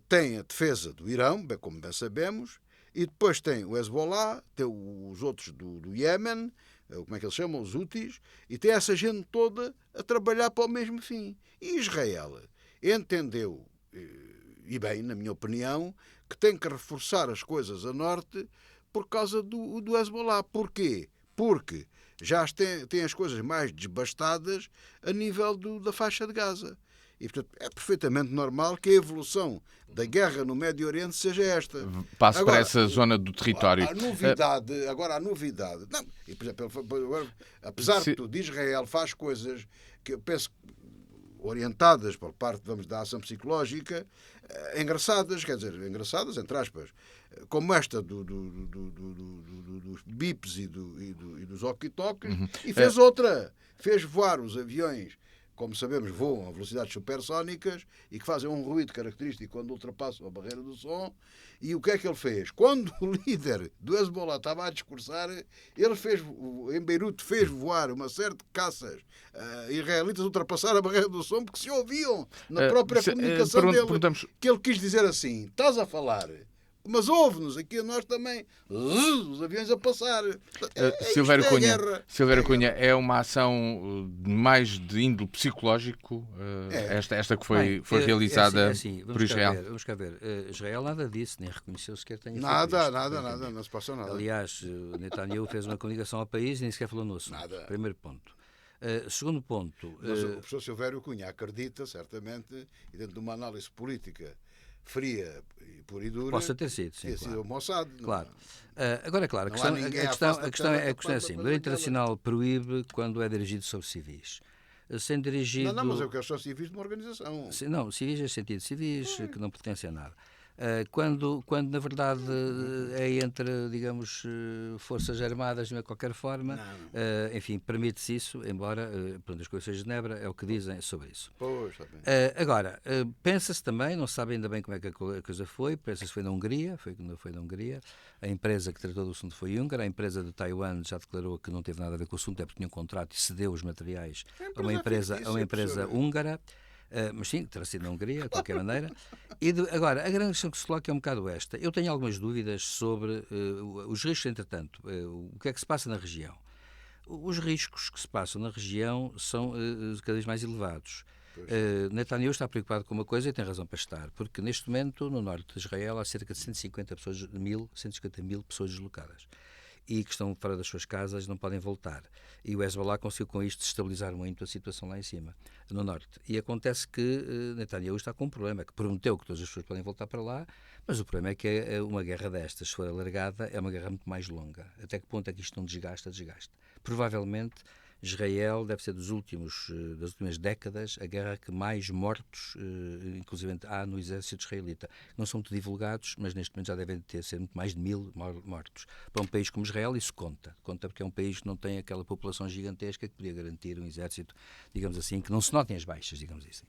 tem a defesa do Irão, bem como bem sabemos, e depois tem o Hezbollah, tem os outros do Iémen, como é que eles chamam? Os Houthis, e tem essa gente toda a trabalhar para o mesmo fim. E Israel entendeu, e bem, na minha opinião, que tem que reforçar as coisas a norte por causa do Hezbollah. Porquê? Porque já tem as coisas mais desbastadas a nível da faixa de Gaza. E, portanto, é perfeitamente normal que a evolução da guerra no Médio Oriente seja esta. Passo para essa zona do território. A novidade. Não, e, por exemplo, apesar de tudo, Israel faz coisas que eu penso orientadas por parte, da ação psicológica, engraçadas, quer dizer, engraçadas, entre aspas, como esta dos bips e dos walkie-talkies, e fez outra. Fez voar os aviões, como sabemos, voam a velocidades supersónicas e que fazem um ruído característico quando ultrapassam a barreira do som. E o que é que ele fez? Quando o líder do Hezbollah estava a discursar, ele em Beirute fez voar uma série de caças israelitas ultrapassar a barreira do som porque se ouviam na própria comunicação dele. Que ele quis dizer assim: estás a falar, mas ouve-nos aqui a nós também, os aviões a passar. Silvério Cunha, é uma ação mais de índole psicológico, esta que foi realizada por Israel? Vamos cá ver. Israel nada disse, nem reconheceu sequer que tenha nada, não se passou nada. Aliás, Netanyahu fez uma comunicação ao país e nem sequer falou no assunto. Nada. Primeiro ponto. Segundo ponto... Mas o professor Silvério Cunha acredita, certamente, e dentro de uma análise política fria e pura e dura, possa ter sido, sim, sido o Mossad. Claro. Agora, claro, a questão é assim: a lei internacional proíbe quando é dirigido sobre civis. Sendo dirigido... Não, mas eu quero só civis de uma organização. Não, civis é sentido civis, que não pertencem a nada. Quando na verdade é entre, digamos, forças armadas de qualquer forma, enfim, permite-se isso, embora as Convenções de Genebra é o que dizem sobre isso. Pois, está bem. Agora, pensa-se também, não se sabe ainda bem como é que a coisa foi, pensa-se que foi na Hungria, a empresa que tratou do assunto foi húngara, a empresa de Taiwan já declarou que não teve nada a ver com o assunto, é porque tinha um contrato e cedeu os materiais a uma empresa húngara. Mas sim, terá sido na Hungria, de qualquer maneira. Agora, a grande questão que se coloca é um bocado esta. Eu tenho algumas dúvidas sobre os riscos, entretanto. O que é que se passa na região? Os riscos que se passam na região são cada vez mais elevados. Netanyahu está preocupado com uma coisa e tem razão para estar, porque neste momento, no norte de Israel, há cerca de 150 mil pessoas deslocadas e que estão fora das suas casas, não podem voltar. E o Hezbollah conseguiu com isto estabilizar muito a situação lá em cima, no norte. E acontece que Netanyahu está com um problema, que prometeu que todas as pessoas podem voltar para lá, mas o problema é que uma guerra destas, se for alargada, é uma guerra muito mais longa. Até que ponto é que isto não desgasta? Provavelmente Israel deve ser das últimas décadas a guerra que mais mortos, inclusive há no exército israelita. Não são muito divulgados, mas neste momento já devem ser muito mais de 1000 mortos. Para um país como Israel isso conta porque é um país que não tem aquela população gigantesca que podia garantir um exército, digamos assim, que não se notem as baixas, digamos assim.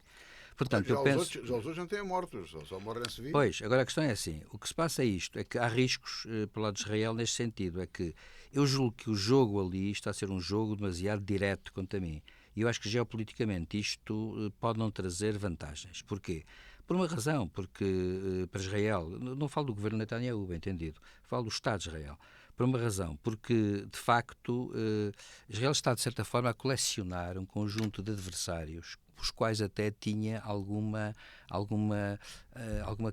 Portanto, já os outros não têm mortos, só morrem civis. Pois, agora a questão é assim, o que se passa é isto, é que há riscos pelo lado de Israel neste sentido, é que eu julgo que o jogo ali está a ser um jogo demasiado direto quanto a mim. E eu acho que geopoliticamente isto pode não trazer vantagens. Porquê? Por uma razão, porque para Israel, não falo do governo Netanyahu, bem entendido, falo do Estado de Israel. Por uma razão, porque de facto Israel está de certa forma a colecionar um conjunto de adversários os quais até tinha alguma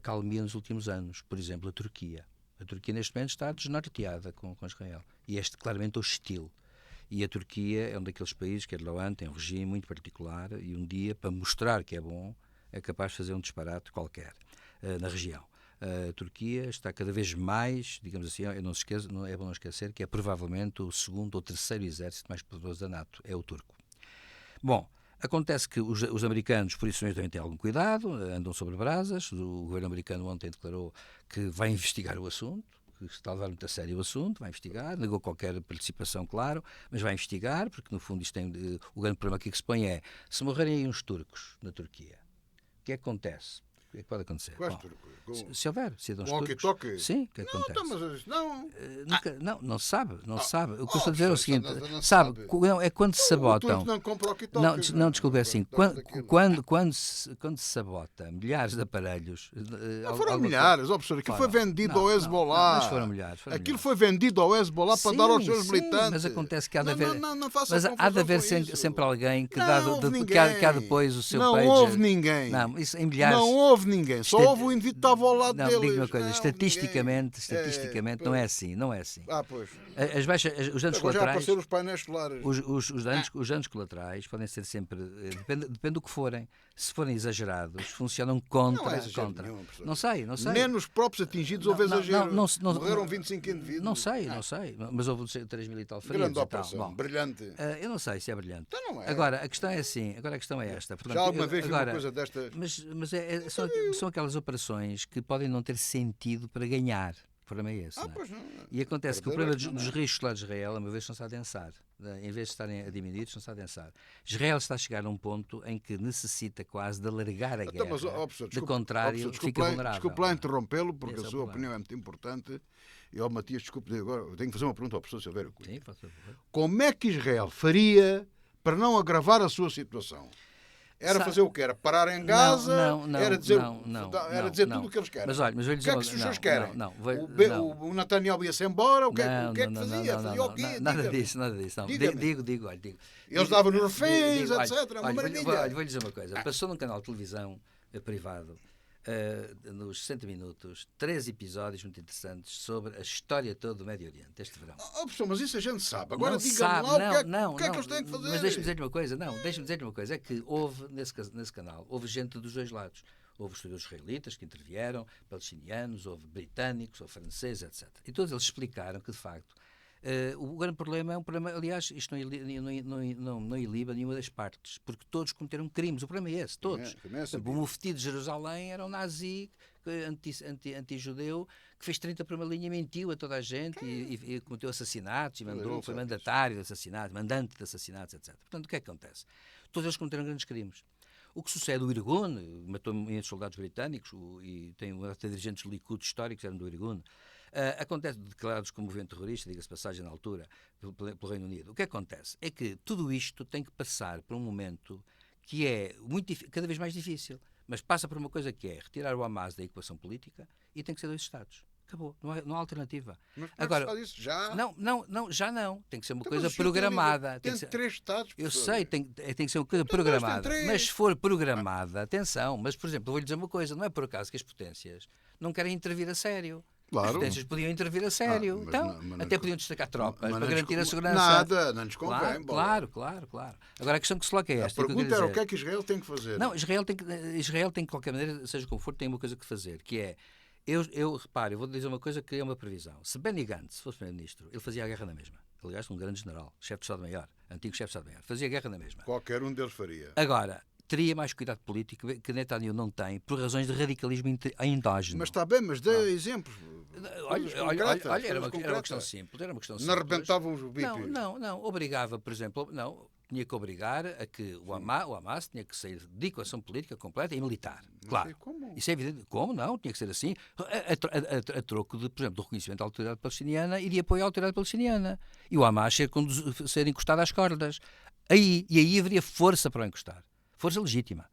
calmia nos últimos anos. Por exemplo, a Turquia. A Turquia neste momento está desnorteada com Israel e é claramente hostil. E a Turquia é um daqueles países que Erdogan tem um regime muito particular e um dia, para mostrar que é bom, é capaz de fazer um disparate qualquer na região. A Turquia está cada vez mais, digamos assim, é bom não esquecer que é provavelmente o segundo ou terceiro exército mais poderoso da NATO, é o turco. Bom, acontece que os americanos, por isso mesmo, também têm algum cuidado, andam sobre brasas. O governo americano ontem declarou que vai investigar o assunto, que está a levar muito a sério o assunto, vai investigar, negou qualquer participação, claro, mas vai investigar, porque no fundo isto o grande problema aqui que se põe é, se morrerem aí uns turcos na Turquia, o que é que acontece? O que é que pode acontecer? Quais Bom, turcos? se houver cidadãos Com turcos, walkie-talkie? sim, o que é que Não, acontece? então, mas não. Não se sabe, não se sabe. O que eu estou a dizer é o professor, seguinte, não se sabe, sabe. é quando se O sabotam. turco não compra walkie-talkies. Não, desculpe, é assim, daquilo. quando se sabota milhares de aparelhos... Não foram milhares, professor. Aquilo foi vendido ao Hezbollah. Mas foram milhares. Aquilo foi vendido ao Hezbollah para dar aos seus militantes. Mas acontece que há de haver... Não faça Mas há de haver confusão com isso. sempre alguém que Não dá, houve que há ninguém. depois o seu Não pager. houve ninguém. Não, isso em milhares... Não houve ninguém. Só houve o indivíduo que estava ao lado Não, deles. digo uma coisa, Não, estatisticamente ninguém. não é assim, não é assim. Pois. Os danos Agora já colaterais... apareceram os painéis solares. Os danos colaterais podem ser sempre, depende do que forem. Se forem exagerados, funcionam Não contra. há exagero nenhum, professor. Não sei. Nem nos próprios atingidos houve exagero. Morreram 25 indivíduos. Não sei. Mas houve 3 mil e tal feridos. Grande e tal. operação, Bom, brilhante. eu não sei se é brilhante. Então não é. Agora, a questão é assim. Agora a questão é esta. Portanto, Já alguma vez vi uma coisa destas? Mas são aquelas operações que podem não ter sentido para ganhar. O problema é esse. Não é? Pois não. E acontece que o problema dos riscos lá de Israel, a meu ver, estão-se a adensar. Em vez de estarem a diminuir, estão-se a adensar. Israel está a chegar a um ponto em que necessita quase de alargar a guerra. Mas, professor, de contrário, fica vulnerável. Desculpe lá interrompê-lo, porque Esse a é o sua problema. opinião é muito importante. E, Matias, desculpe, agora eu tenho que fazer uma pergunta ao professor Silvério Cunha. Sim, faça favor. Como é que Israel faria para não agravar a sua situação? Era fazer o quê? Era parar em Gaza? Era dizer tudo o que eles querem. Mas olha, o que é que os senhores querem? Não, o Netanyahu ia-se embora? O que é que fazia? Fazia o quê? Nada disso. Não. Digo. Eles davam-nos reféns, etc. Uma maravilha. Vou-lhe dizer uma coisa. Passou num canal de televisão privado, nos 60 minutos, 3 episódios muito interessantes sobre a história toda do Médio Oriente, este verão. Professor, mas isso a gente sabe. Agora diga-me lá o que é que eles têm que fazer. Mas deixe-me dizer-lhe uma coisa. Deixe-me dizer-lhe uma coisa. É que houve, nesse canal, houve gente dos dois lados. Houve historiadores israelitas que intervieram, palestinianos, houve britânicos, houve franceses, etc. E todos eles explicaram que, de facto, o grande problema é um problema, aliás, isto não iliba nenhuma das partes, porque todos cometeram crimes. O problema é esse, todos. O mufti de Jerusalém era um nazi anti-judeu que fez 30 por uma linha, mentiu a toda a gente e cometeu assassinatos e foi mandatário de assassinatos, mandante de assassinatos, etc. Portanto, o que é que acontece? Todos eles cometeram grandes crimes. O que sucede, o Irgun matou muitos soldados britânicos e tem até dirigentes do Likud históricos, eram do Irgun. Acontece declarados como movimento terrorista, diga-se passagem na altura, pelo Reino Unido. O que acontece é que tudo isto tem que passar por um momento que é cada vez mais difícil, mas passa por uma coisa que é retirar o Hamas da equação política e tem que ser 2 Estados. Acabou, não há alternativa. Mas agora, se faz isso já? Não, já não. Tem que ser uma coisa programada. Tem 3 Estados. Eu sei, tem que ser uma coisa programada. Mas se for programada, atenção, mas por exemplo, eu vou-lhe dizer uma coisa, não é por acaso que as potências não querem intervir a sério. Claro. As potências podiam intervir a sério. Mas até podiam destacar tropas para garantir a segurança. Nada, não nos convém. Claro. Agora a questão que se coloca é esta. A pergunta era o que é que Israel tem que fazer. Não, Israel tem que, de qualquer maneira, seja como for, tem uma coisa que fazer, que é, repare, eu vou dizer uma coisa que é uma previsão. Se Benny Gantz fosse primeiro-ministro, ele fazia a guerra na mesma. Aliás, um grande general, chefe de Estado-Maior, antigo chefe de Estado-Maior, fazia a guerra na mesma. Qualquer um deles faria. Agora, teria mais cuidado político que Netanyahu não tem por razões de radicalismo endógeno. Mas está bem, mas dê exemplos. Olha, era uma questão simples. Não arrebentavam os bipes. Não. Obrigava, por exemplo, tinha que obrigar a que o Hamas tinha que sair de equação política completa e militar. Claro. Isso é evidente. Como não? Tinha que ser assim. A troco, por exemplo, do reconhecimento da autoridade palestiniana e de apoio à autoridade palestiniana. E o Hamas ser encostado às cordas. E aí haveria força para o encostar. Força legítima.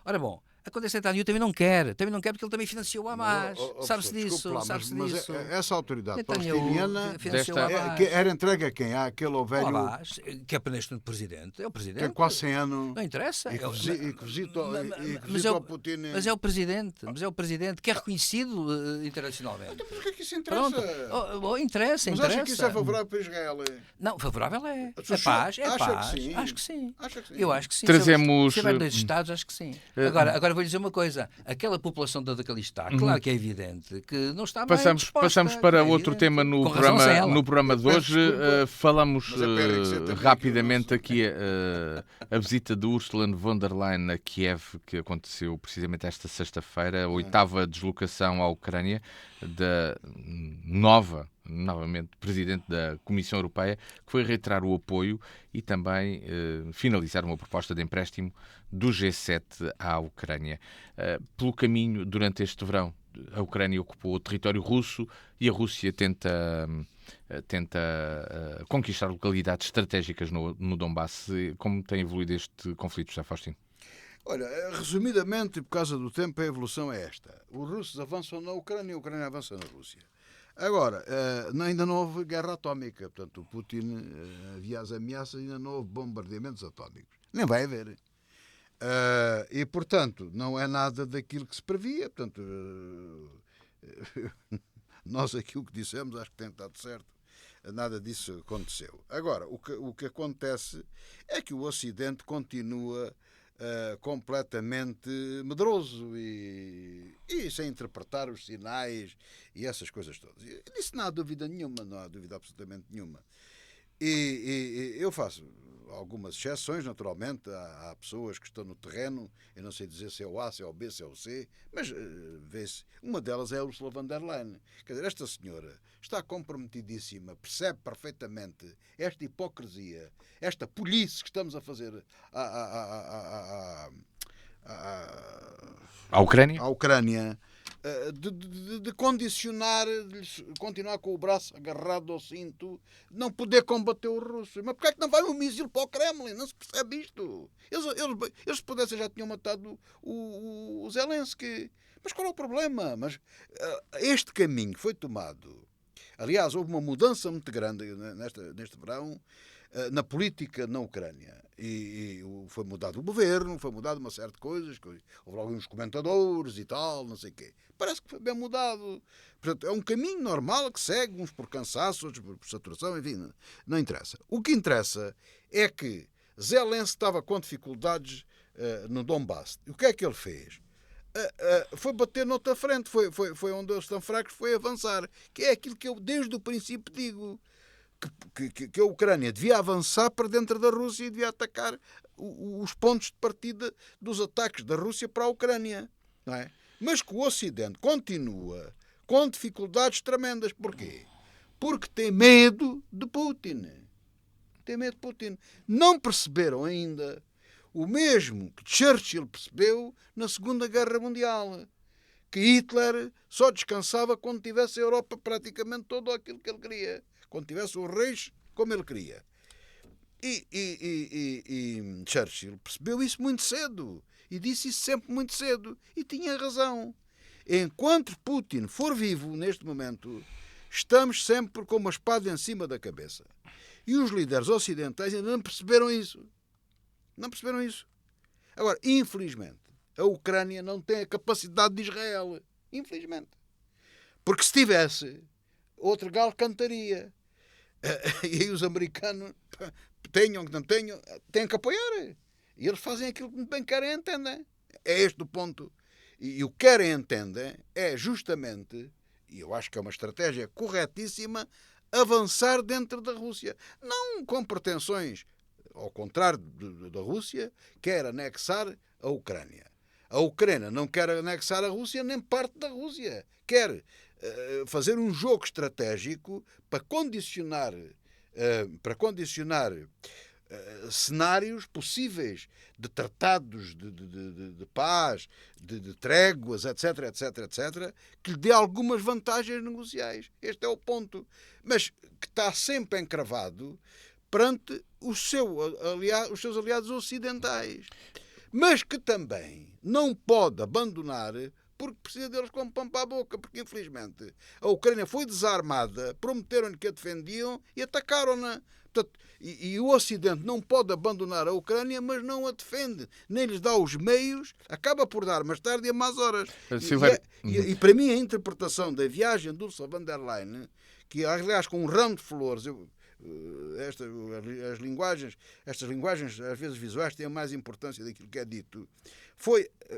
Ora bom, acontece que Netanyahu também não quer porque ele também financiou o Hamas. Sabe-se disso. Mas essa autoridade Netanyahu palestiniana financiou o Hamas. era entregue a quem? Àquele velho... O Hamas, que é neste momento presidente. É o presidente. Que é quase 100 anos. Não interessa. E que visita o Putin. Mas é o presidente que é reconhecido internacionalmente. Então porquê que isso interessa? Pronto. Interessa. Mas acha que isso é favorável para Israel? Não, favorável é. É paz. Acha que sim? Acho que sim. Acha que sim? Eu acho que sim. Trazemos... Se houver 2 Estados, acho que sim. Agora vou dizer uma coisa. Aquela população toda que ali está, Uhum. claro que é evidente que não está bem Passamos disposta, para que é outro evidente. tema Com razão, sem ela. no programa de Peço hoje. desculpa, Falamos mas é para enriquecer também rapidamente aqui aqui a visita de Ursula von der Leyen a Kiev, que aconteceu precisamente esta sexta-feira, a 8ª deslocação à Ucrânia da novamente Presidente da Comissão Europeia, que foi reiterar o apoio e também finalizar uma proposta de empréstimo do G7 à Ucrânia. Pelo caminho, durante este verão, a Ucrânia ocupou o território russo e a Rússia tenta conquistar localidades estratégicas no Donbass. Como tem evoluído este conflito, José Faustino? Olha, resumidamente, por causa do tempo, a evolução é esta. Os russos avançam na Ucrânia e a Ucrânia avança na Rússia. Agora, ainda não houve guerra atómica. Portanto, o Putin havia as ameaças e ainda não houve bombardeamentos atómicos. Nem vai haver. E, portanto, não é nada daquilo que se previa. Portanto, nós aqui o que dissemos, acho que tem estado certo. Nada disso aconteceu. Agora, o que acontece é que o Ocidente continua completamente medroso e sem interpretar os sinais e essas coisas todas. E disso não há dúvida nenhuma, não há dúvida absolutamente nenhuma. E eu faço algumas exceções, naturalmente. Há pessoas que estão no terreno, eu não sei dizer se é o A, se é o B, se é o C, mas vê-se. Uma delas é a Ursula von der Leyen. Quer dizer, esta senhora está comprometidíssima, percebe perfeitamente esta hipocrisia, esta polícia que estamos a fazer À Ucrânia? à Ucrânia, de condicionar, de continuar com o braço agarrado ao cinto, não poder combater os russos. Mas porquê é que não vai um míssil para o Kremlin? Não se percebe isto. Eles se pudessem, já tinham matado o Zelensky. Mas qual é o problema? Mas este caminho que foi tomado. Aliás, houve uma mudança muito grande neste verão na política na Ucrânia. E foi mudado o governo, foi mudado uma série de coisas, houve alguns comentadores e tal, não sei o quê. Parece que foi bem mudado. Portanto, é um caminho normal que segue, uns por cansaço, outros por saturação, enfim, não interessa. O que interessa é que Zelensky estava com dificuldades no Donbass. E o que é que ele fez? Foi bater noutra frente, foi onde eles estão fracos, foi avançar, que é aquilo que eu desde o princípio digo, que a Ucrânia devia avançar para dentro da Rússia e devia atacar os pontos de partida dos ataques da Rússia para a Ucrânia, não é? Mas que o Ocidente continua com dificuldades tremendas. Porquê? Porque tem medo de Putin. Tem medo de Putin. Não perceberam ainda o mesmo que Churchill percebeu na Segunda Guerra Mundial, que Hitler só descansava quando tivesse a Europa praticamente todo aquilo que ele queria, quando tivesse o Reich como ele queria. E Churchill percebeu isso muito cedo e disse isso sempre muito cedo e tinha razão. Enquanto Putin for vivo neste momento, estamos sempre com uma espada em cima da cabeça. E os líderes ocidentais ainda não perceberam isso. Não perceberam isso. Agora, infelizmente, a Ucrânia não tem a capacidade de Israel. Infelizmente. Porque se tivesse, outro galo cantaria. E aí os americanos, tenham que não tenham, têm que apoiar. E eles fazem aquilo que bem querem e entendem. É este o ponto. E o que querem e entendem é justamente, e eu acho que é uma estratégia corretíssima, avançar dentro da Rússia. Não com pretensões, ao contrário da Rússia, quer anexar a Ucrânia. A Ucrânia não quer anexar a Rússia nem parte da Rússia. Quer fazer um jogo estratégico para condicionar cenários possíveis de tratados de paz, de tréguas, etc, que lhe dê algumas vantagens negociais. Este é o ponto. Mas que está sempre encravado perante os seus aliados ocidentais. Mas que também não pode abandonar porque precisa deles como pão para a boca, porque infelizmente a Ucrânia foi desarmada, prometeram-lhe que a defendiam e atacaram-na. E o Ocidente não pode abandonar a Ucrânia, mas não a defende, nem lhes dá os meios, acaba por dar mais tarde e a más horas. E para mim a interpretação da viagem de Ursula von der Leyen, que aliás com um ramo de flores, as linguagens, estas linguagens, às vezes visuais, têm mais importância daquilo que é dito.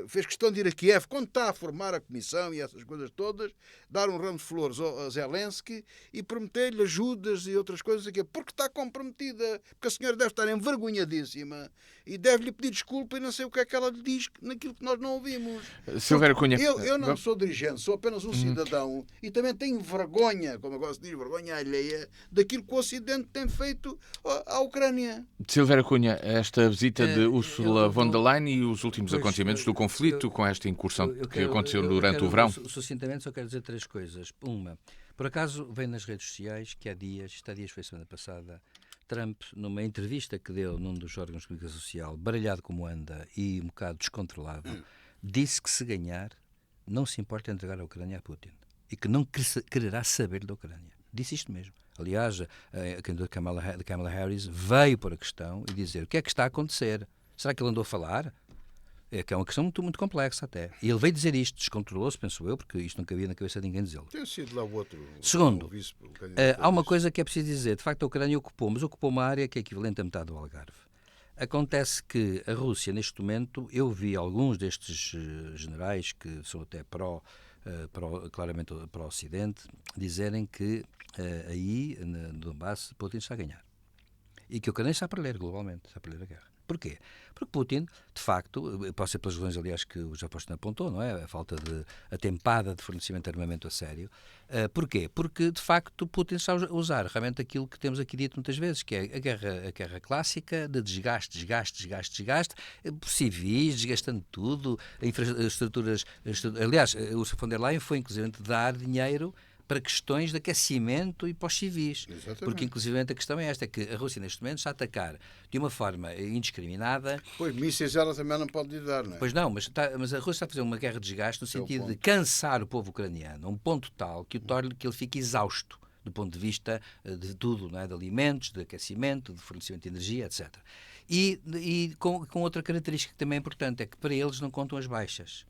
Fez questão de ir a Kiev, quando está a formar a comissão e essas coisas todas, dar um ramo de flores a Zelensky e prometer-lhe ajudas e outras coisas aqui, porque está comprometida, porque a senhora deve estar envergonhadíssima e deve-lhe pedir desculpa e não sei o que é que ela lhe diz naquilo que nós não ouvimos. Silvério Cunha. Eu não sou dirigente, sou apenas um cidadão e também tenho vergonha, como eu gosto de dizer, vergonha alheia, daquilo que o Ocidente tem feito à Ucrânia. Silvério Cunha, esta visita de Ursula von der Leyen e os últimos acontecimentos do conflito com esta incursão que aconteceu durante o verão. Sucintamente, só quero dizer 3 coisas. Uma, por acaso, vem nas redes sociais que há dias foi semana passada, Trump, numa entrevista que deu num dos órgãos de comunicação social, baralhado como anda e um bocado descontrolado, disse que se ganhar, não se importa entregar a Ucrânia a Putin e que não quererá saber da Ucrânia. Disse isto mesmo. Aliás, a candidata de Kamala Harris veio por a questão e dizer o que é que está a acontecer. Será que ele andou a falar? É que é uma questão muito, muito complexa até. E ele veio dizer isto, descontrolou-se, penso eu, porque isto não cabia na cabeça de ninguém dizê-lo. Tem sido lá o outro. Segundo, há uma coisa que é preciso dizer. De facto, a Ucrânia ocupou uma área que é equivalente a metade do Algarve. Acontece que a Rússia, neste momento, eu vi alguns destes generais que são até claramente para o Ocidente, dizerem que aí, no Donbass, Putin está a ganhar. E que a Ucrânia está a perder globalmente, está a perder a guerra. Porquê? Porque Putin, de facto, pode ser pelas razões, aliás, que o Japão apontou, não é? A falta de tempada de fornecimento de armamento a sério. Porquê? Porque, de facto, Putin está a usar realmente aquilo que temos aqui dito muitas vezes, que é a guerra clássica de desgaste, por civis, desgastando tudo, infraestruturas. Aliás, o von der Leyen foi, inclusive, dar dinheiro para questões de aquecimento e para os civis. Exatamente. Porque, inclusive, a questão é esta, é que a Rússia, neste momento, está a atacar de uma forma indiscriminada. Pois, mísseis ela também não pode lhe dar, não é? Pois não, mas a Rússia está a fazer uma guerra de desgaste no sentido de cansar o povo ucraniano, a um ponto tal que o torne que ele fique exausto do ponto de vista de tudo, não é? De alimentos, de aquecimento, de fornecimento de energia, etc. E com outra característica que também é importante, é que para eles não contam as baixas.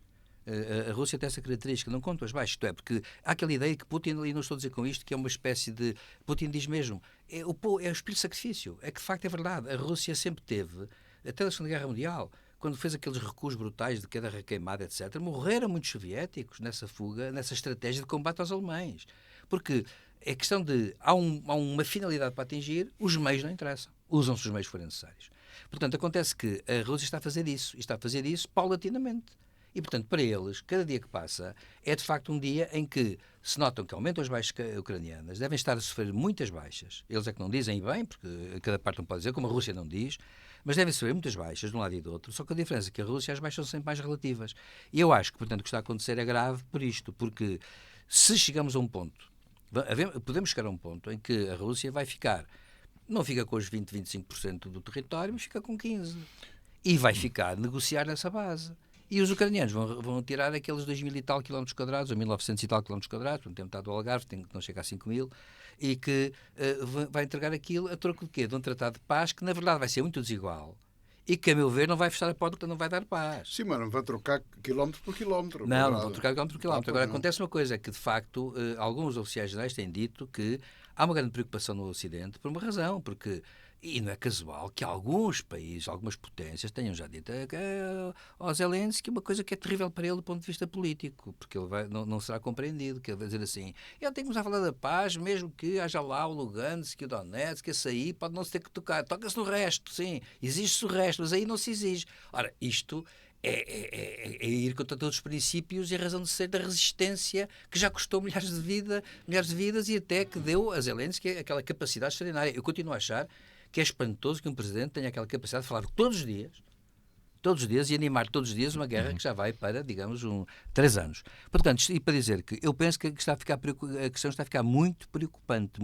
A Rússia tem essa característica, não conta as baixas, isto é, porque há aquela ideia que Putin, e não estou a dizer com isto, que é uma espécie de... Putin diz mesmo, é o espírito de sacrifício, é que de facto é verdade, a Rússia sempre teve, até a Segunda Guerra Mundial, quando fez aqueles recuos brutais de cada queimada, etc., morreram muitos soviéticos nessa fuga, nessa estratégia de combate aos alemães, porque é questão de, há uma finalidade para atingir, os meios não interessam, usam-se os meios que forem necessários. Portanto, acontece que a Rússia está a fazer isso, e está a fazer isso paulatinamente. E, portanto, para eles, cada dia que passa é, de facto, um dia em que se notam que aumentam as baixas ucranianas, devem estar a sofrer muitas baixas. Eles é que não dizem bem, porque cada parte não pode dizer, como a Rússia não diz, mas devem sofrer muitas baixas de um lado e do outro, só que a diferença é que a Rússia, as baixas são sempre mais relativas. E eu acho que, portanto, o que está a acontecer é grave por isto, porque se chegamos a um ponto, podemos chegar a um ponto em que a Rússia vai ficar, não fica com os 20, 25% do território, mas fica com 15%. E vai ficar a negociar nessa base. E os ucranianos vão tirar aqueles 2.000 e tal quilómetros quadrados, ou 1.900 e tal quilómetros quadrados, portanto, tem metade do Algarve, que não chega a 5.000, e que vai entregar aquilo a troco de quê? De um tratado de paz que, na verdade, vai ser muito desigual. E que, a meu ver, não vai fechar a porta, não vai dar paz. Sim, mas não vai trocar quilómetro por quilómetro. Não vão trocar quilómetro por quilómetro. Agora, acontece uma coisa, é que, de facto, alguns oficiais gerais têm dito que há uma grande preocupação no Ocidente por uma razão, porque... E não é casual que alguns países, algumas potências tenham já dito ao Zelensky uma coisa que é terrível para ele do ponto de vista político, porque ele não será compreendido, que ele vai dizer assim, ele tem que começar a falar da paz, mesmo que haja lá o Lugansk, o Donetsk, esse aí pode não se ter que tocar, toca-se no resto, sim, exige-se o resto, mas aí não se exige. Ora, isto é ir contra todos os princípios e a razão de ser da resistência que já custou milhares de vidas e até que deu a Zelensky aquela capacidade extraordinária. Eu continuo a achar que é espantoso que um presidente tenha aquela capacidade de falar todos os dias e animar todos os dias uma guerra que já vai para, digamos, 3 anos. Portanto, e para dizer que eu penso que a questão está a ficar muito preocupante,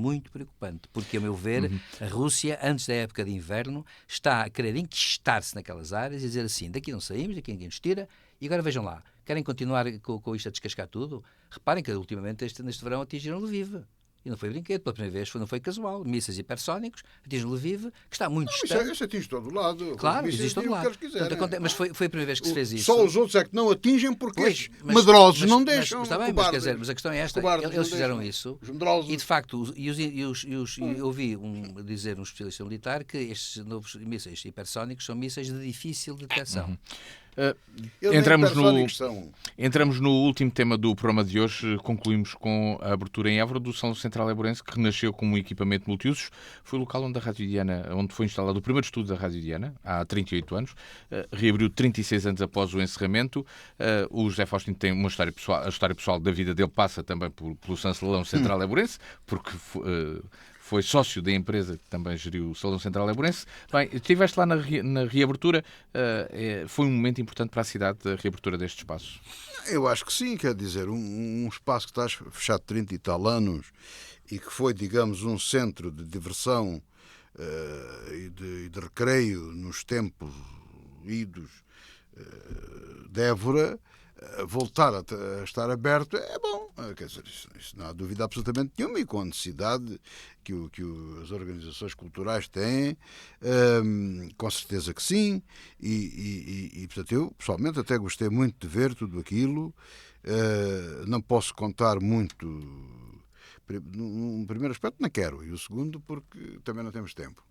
porque, a meu ver, a Rússia, antes da época de inverno, está a querer enquistar-se naquelas áreas e dizer assim, daqui não saímos, daqui ninguém nos tira, e agora vejam lá, querem continuar com isto a descascar tudo? Reparem que, ultimamente, neste verão atingiram Lviv. e não foi brinquedo, pela primeira vez não foi casual, mísseis hipersónicos, atinge Lviv, que está muito distante. Isso atinge todo lado. Claro, existe todo lado. Quiserem, mas foi a primeira vez que se fez isso. Só os outros é que não atingem porque Pois, medrosos não deixam. Está bem, mas, quer dizer, mas a questão é esta. Eles fizeram isso e, de facto, eu ouvi dizer um especialista militar que estes novos mísseis hipersónicos são mísseis de difícil detecção. Entramos no último tema do programa de hoje. Concluímos com a abertura em Évora do Salão Central Évorense, que renasceu como um equipamento multiusos. Foi o local onde a Rádio Diana, onde foi instalado o primeiro estúdio da Rádio Diana, há 38 anos. Reabriu 36 anos após o encerramento. O José Faustino tem uma história pessoal. A história pessoal da vida dele passa também pelo Salão Central Évorense, porque foi sócio da empresa que também geriu o Salão Central Évorense. Bem, estiveste lá na reabertura. Foi um momento importante para a cidade, a reabertura deste espaço. Eu acho que sim, quer dizer, um espaço que está fechado 30 e tal anos e que foi, digamos, um centro de diversão e de recreio nos tempos idos de Évora, voltar a estar aberto é bom. Quer dizer, isso não há dúvida absolutamente nenhuma, e com a necessidade que as organizações culturais têm, com certeza que sim, e portanto eu pessoalmente até gostei muito de ver tudo aquilo. Não posso contar muito no primeiro aspecto, não quero, e o segundo porque também não temos tempo.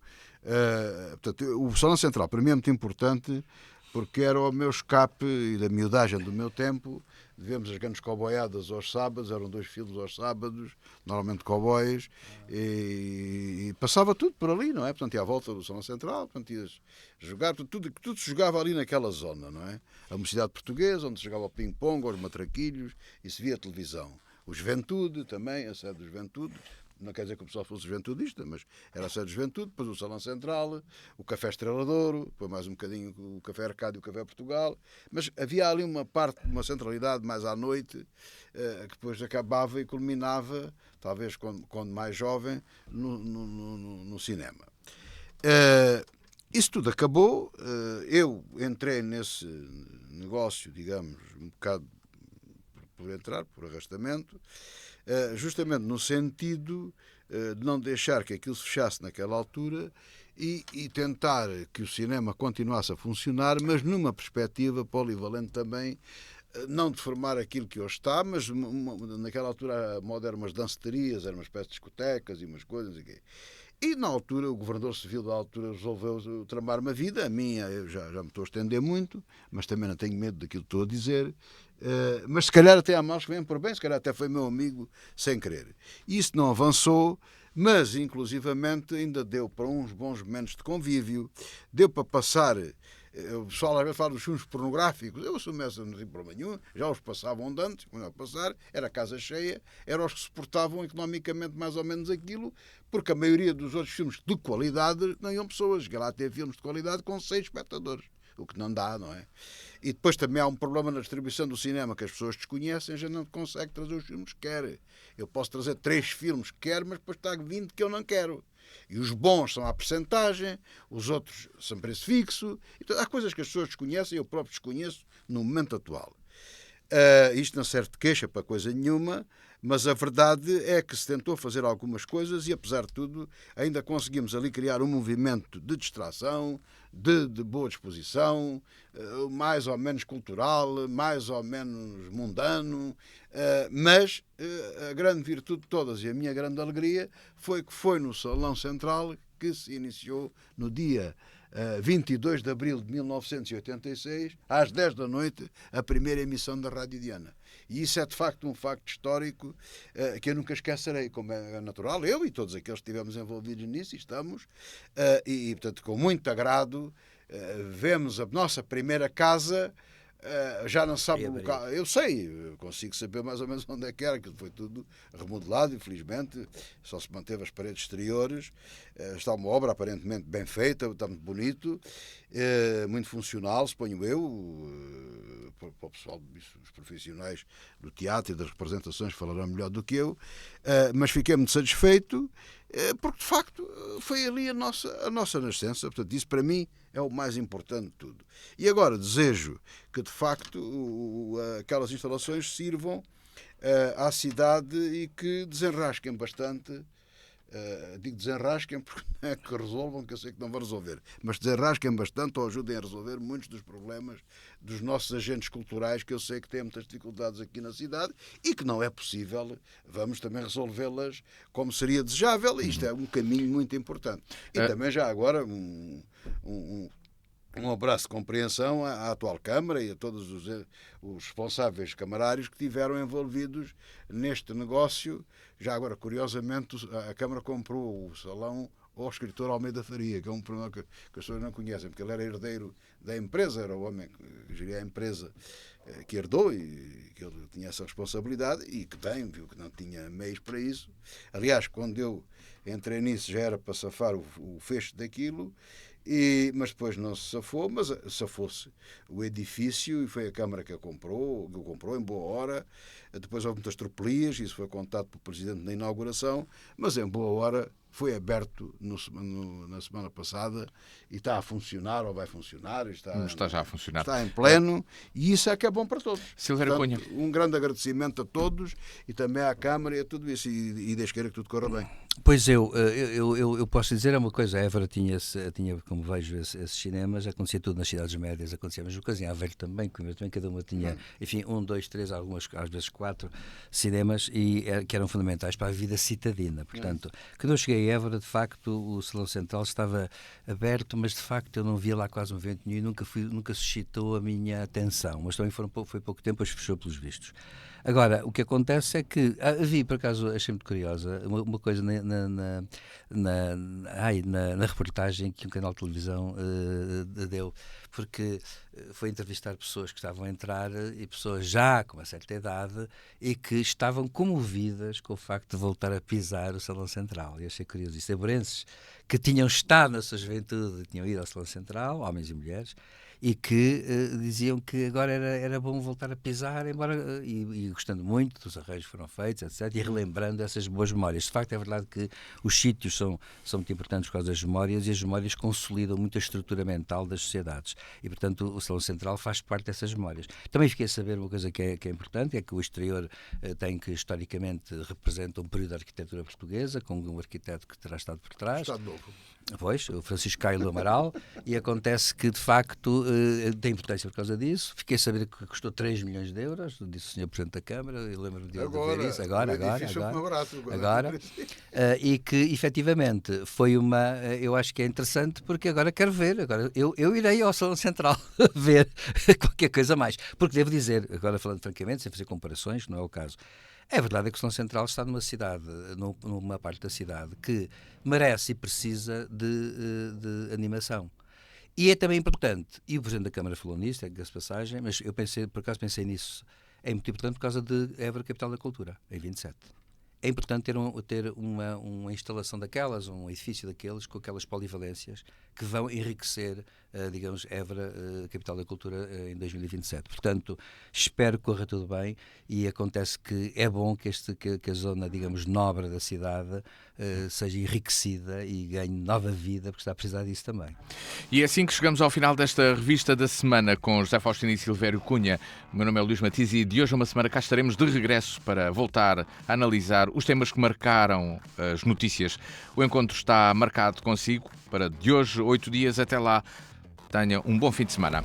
Portanto, o Salão Central para mim é muito importante porque era o meu escape e da miudagem do meu tempo. Vemos as grandes coboiadas aos sábados, eram 2 filmes aos sábados, normalmente cowboys, e passava tudo por ali, não é? Portanto, ia à volta do Salão Central, portanto, ias jogar, tudo se jogava ali naquela zona, não é? A Mocidade Portuguesa, onde se jogava o ping-pong, os matraquilhos, e se via televisão. O Juventude também, a sede do Juventude. Não quer dizer que o pessoal fosse juventudista, mas era a sede de juventude, depois o Salão Central, o Café Estrela de Ouro, depois mais um bocadinho o Café Arcádio e o Café Portugal, mas havia ali uma parte, uma centralidade mais à noite, que depois acabava e culminava, talvez quando mais jovem, no cinema. Isso tudo acabou, eu entrei nesse negócio, digamos, um bocado por entrar, por arrastamento, justamente no sentido de não deixar que aquilo se fechasse naquela altura e tentar que o cinema continuasse a funcionar, mas numa perspectiva polivalente também, não de formar aquilo que hoje está, mas naquela altura a moda era umas danceterias, eram uma espécie de discotecas e umas coisas. E na altura o governador civil da altura resolveu tramar uma vida. A minha, eu já me estou a estender muito, mas também não tenho medo daquilo que estou a dizer. Mas se calhar até há males que vêm por bem, se calhar até foi meu amigo sem querer. Isso não avançou, mas inclusivamente ainda deu para uns bons momentos de convívio, deu para passar. O pessoal às vezes fala dos filmes pornográficos. Eu assumo essa, não tem problema nenhum, já os passavam de antes, quando ia passar, era casa cheia, eram os que suportavam economicamente mais ou menos aquilo, porque a maioria dos outros filmes de qualidade não iam pessoas. Cheguei lá a ter filmes de qualidade com 6 espectadores, o que não dá, não é? E depois também há um problema na distribuição do cinema que as pessoas desconhecem, já não consegue trazer os filmes que quer. Eu posso trazer 3 filmes que quero, mas depois está 20 que eu não quero. E os bons são à percentagem, os outros são preço fixo. Então, há coisas que as pessoas desconhecem, eu próprio desconheço no momento atual. Isto não serve de queixa para coisa nenhuma, mas a verdade é que se tentou fazer algumas coisas e, apesar de tudo, ainda conseguimos ali criar um movimento de distração, de boa disposição, mais ou menos cultural, mais ou menos mundano, mas a grande virtude de todas e a minha grande alegria foi que foi no Salão Central que se iniciou no dia 22 de abril de 1986, às 10 da noite, a primeira emissão da Rádio Diana. E isso é de facto um facto histórico que eu nunca esquecerei, como é natural, eu e todos aqueles que estivemos envolvidos nisso, e estamos, e portanto com muito agrado vemos a nossa primeira casa. Já não sabe o local. Eu sei, eu consigo saber mais ou menos onde é que era, que foi tudo remodelado, infelizmente, só se manteve as paredes exteriores. Está uma obra aparentemente bem feita, está muito bonito, muito funcional, suponho eu, para o pessoal, os profissionais do teatro e das representações falarão melhor do que eu, mas fiquei muito satisfeito, porque de facto foi ali a nossa nascença. Portanto, isso para mim é o mais importante de tudo. E agora desejo que de facto aquelas instalações sirvam à cidade e que desenrasquem bastante. Digo desenrasquem porque não é que resolvam, que eu sei que não vão resolver, mas desenrasquem bastante ou ajudem a resolver muitos dos problemas dos nossos agentes culturais, que eu sei que têm muitas dificuldades aqui na cidade e que não é possível, vamos também resolvê-las como seria desejável, e isto é um caminho muito importante. E também já agora um abraço de compreensão à atual Câmara e a todos os responsáveis camarários que estiveram envolvidos neste negócio. Já agora, curiosamente, a Câmara comprou o salão ao escritor Almeida Faria, que é um problema que as pessoas não conhecem, porque ele era herdeiro da empresa, era o homem que geria a empresa que herdou e que ele tinha essa responsabilidade e que tem, viu que não tinha meios para isso. Aliás, quando eu entrei nisso já era para safar o fecho daquilo. Mas depois não se safou, mas safou-se o edifício e foi a Câmara que o comprou em boa hora. Depois houve muitas tropelias, isso foi contado pelo Presidente na inauguração, mas em boa hora foi aberto na semana passada e está a funcionar, ou vai funcionar. Está já a funcionar. Está em pleno e isso é que é bom para todos. Silvério Cunha. Um grande agradecimento a todos e também à Câmara e a tudo isso. E Deus queira que tudo corra bem. Pois eu posso dizer uma coisa, a Évora tinha, como vejo esses cinemas, acontecia tudo nas cidades médias, acontecia a mesma coisa, em Aveiro também, Coimbra também, cada uma tinha, enfim, 1, 2, 3, algumas, às vezes 4 cinemas que eram fundamentais para a vida citadina. Portanto, quando eu cheguei a Évora, de facto, o Salão Central estava aberto, mas de facto eu não via lá quase um evento nenhum e nunca suscitou a minha atenção, mas também foi pouco tempo, depois fechou pelos vistos. Agora, o que acontece é que havia, por acaso, achei muito curiosa, uma coisa na reportagem que um canal de televisão deu, porque foi entrevistar pessoas que estavam a entrar e pessoas já com uma certa idade e que estavam comovidas com o facto de voltar a pisar o Salão Central. E achei curioso isso. Saborenses que tinham estado na sua juventude, tinham ido ao Salão Central, homens e mulheres, e que diziam que agora era bom voltar a pisar, embora e gostando muito dos arranjos que foram feitos, etc., e relembrando essas boas memórias. De facto, é verdade que os sítios são muito importantes por causa das memórias, e as memórias consolidam muito a estrutura mental das sociedades. E, portanto, o Salão Central faz parte dessas memórias. Também fiquei a saber uma coisa que é importante, é que o exterior tem que, historicamente, representa um período da arquitetura portuguesa, com um arquiteto que terá estado por trás. Estado Novo. Pois, o Francisco Caio do Amaral, e acontece que, de facto, tem importância por causa disso. Fiquei a saber que custou 3 milhões de euros, disse o Sr. Presidente da Câmara, eu lembro-me de ver isso, agora. E que, efetivamente, foi eu acho que é interessante, porque agora quero ver, eu irei ao Salão Central ver qualquer coisa mais. Porque devo dizer, agora falando francamente, sem fazer comparações, não é o caso, é verdade que o Salão Central está numa cidade, numa parte da cidade que merece e precisa de animação. E é também importante, e o Presidente da Câmara falou nisso, é passagem, mas eu por acaso pensei nisso, é muito importante por causa de Évora, capital da cultura, em 27. É importante ter uma instalação daquelas, um edifício daqueles, com aquelas polivalências que vão enriquecer, digamos, Évora, capital da cultura, em 2027. Portanto, espero que corra tudo bem, e acontece que é bom que a zona, digamos, nobre da cidade seja enriquecida e ganhe nova vida, porque está a precisar disso também. E é assim que chegamos ao final desta revista da semana com José Faustino e Silvério Cunha. O meu nome é Luís Matias e de hoje a uma semana cá estaremos de regresso para voltar a analisar os temas que marcaram as notícias. O encontro está marcado consigo para de hoje 8 dias. Até lá, tenha um bom fim de semana.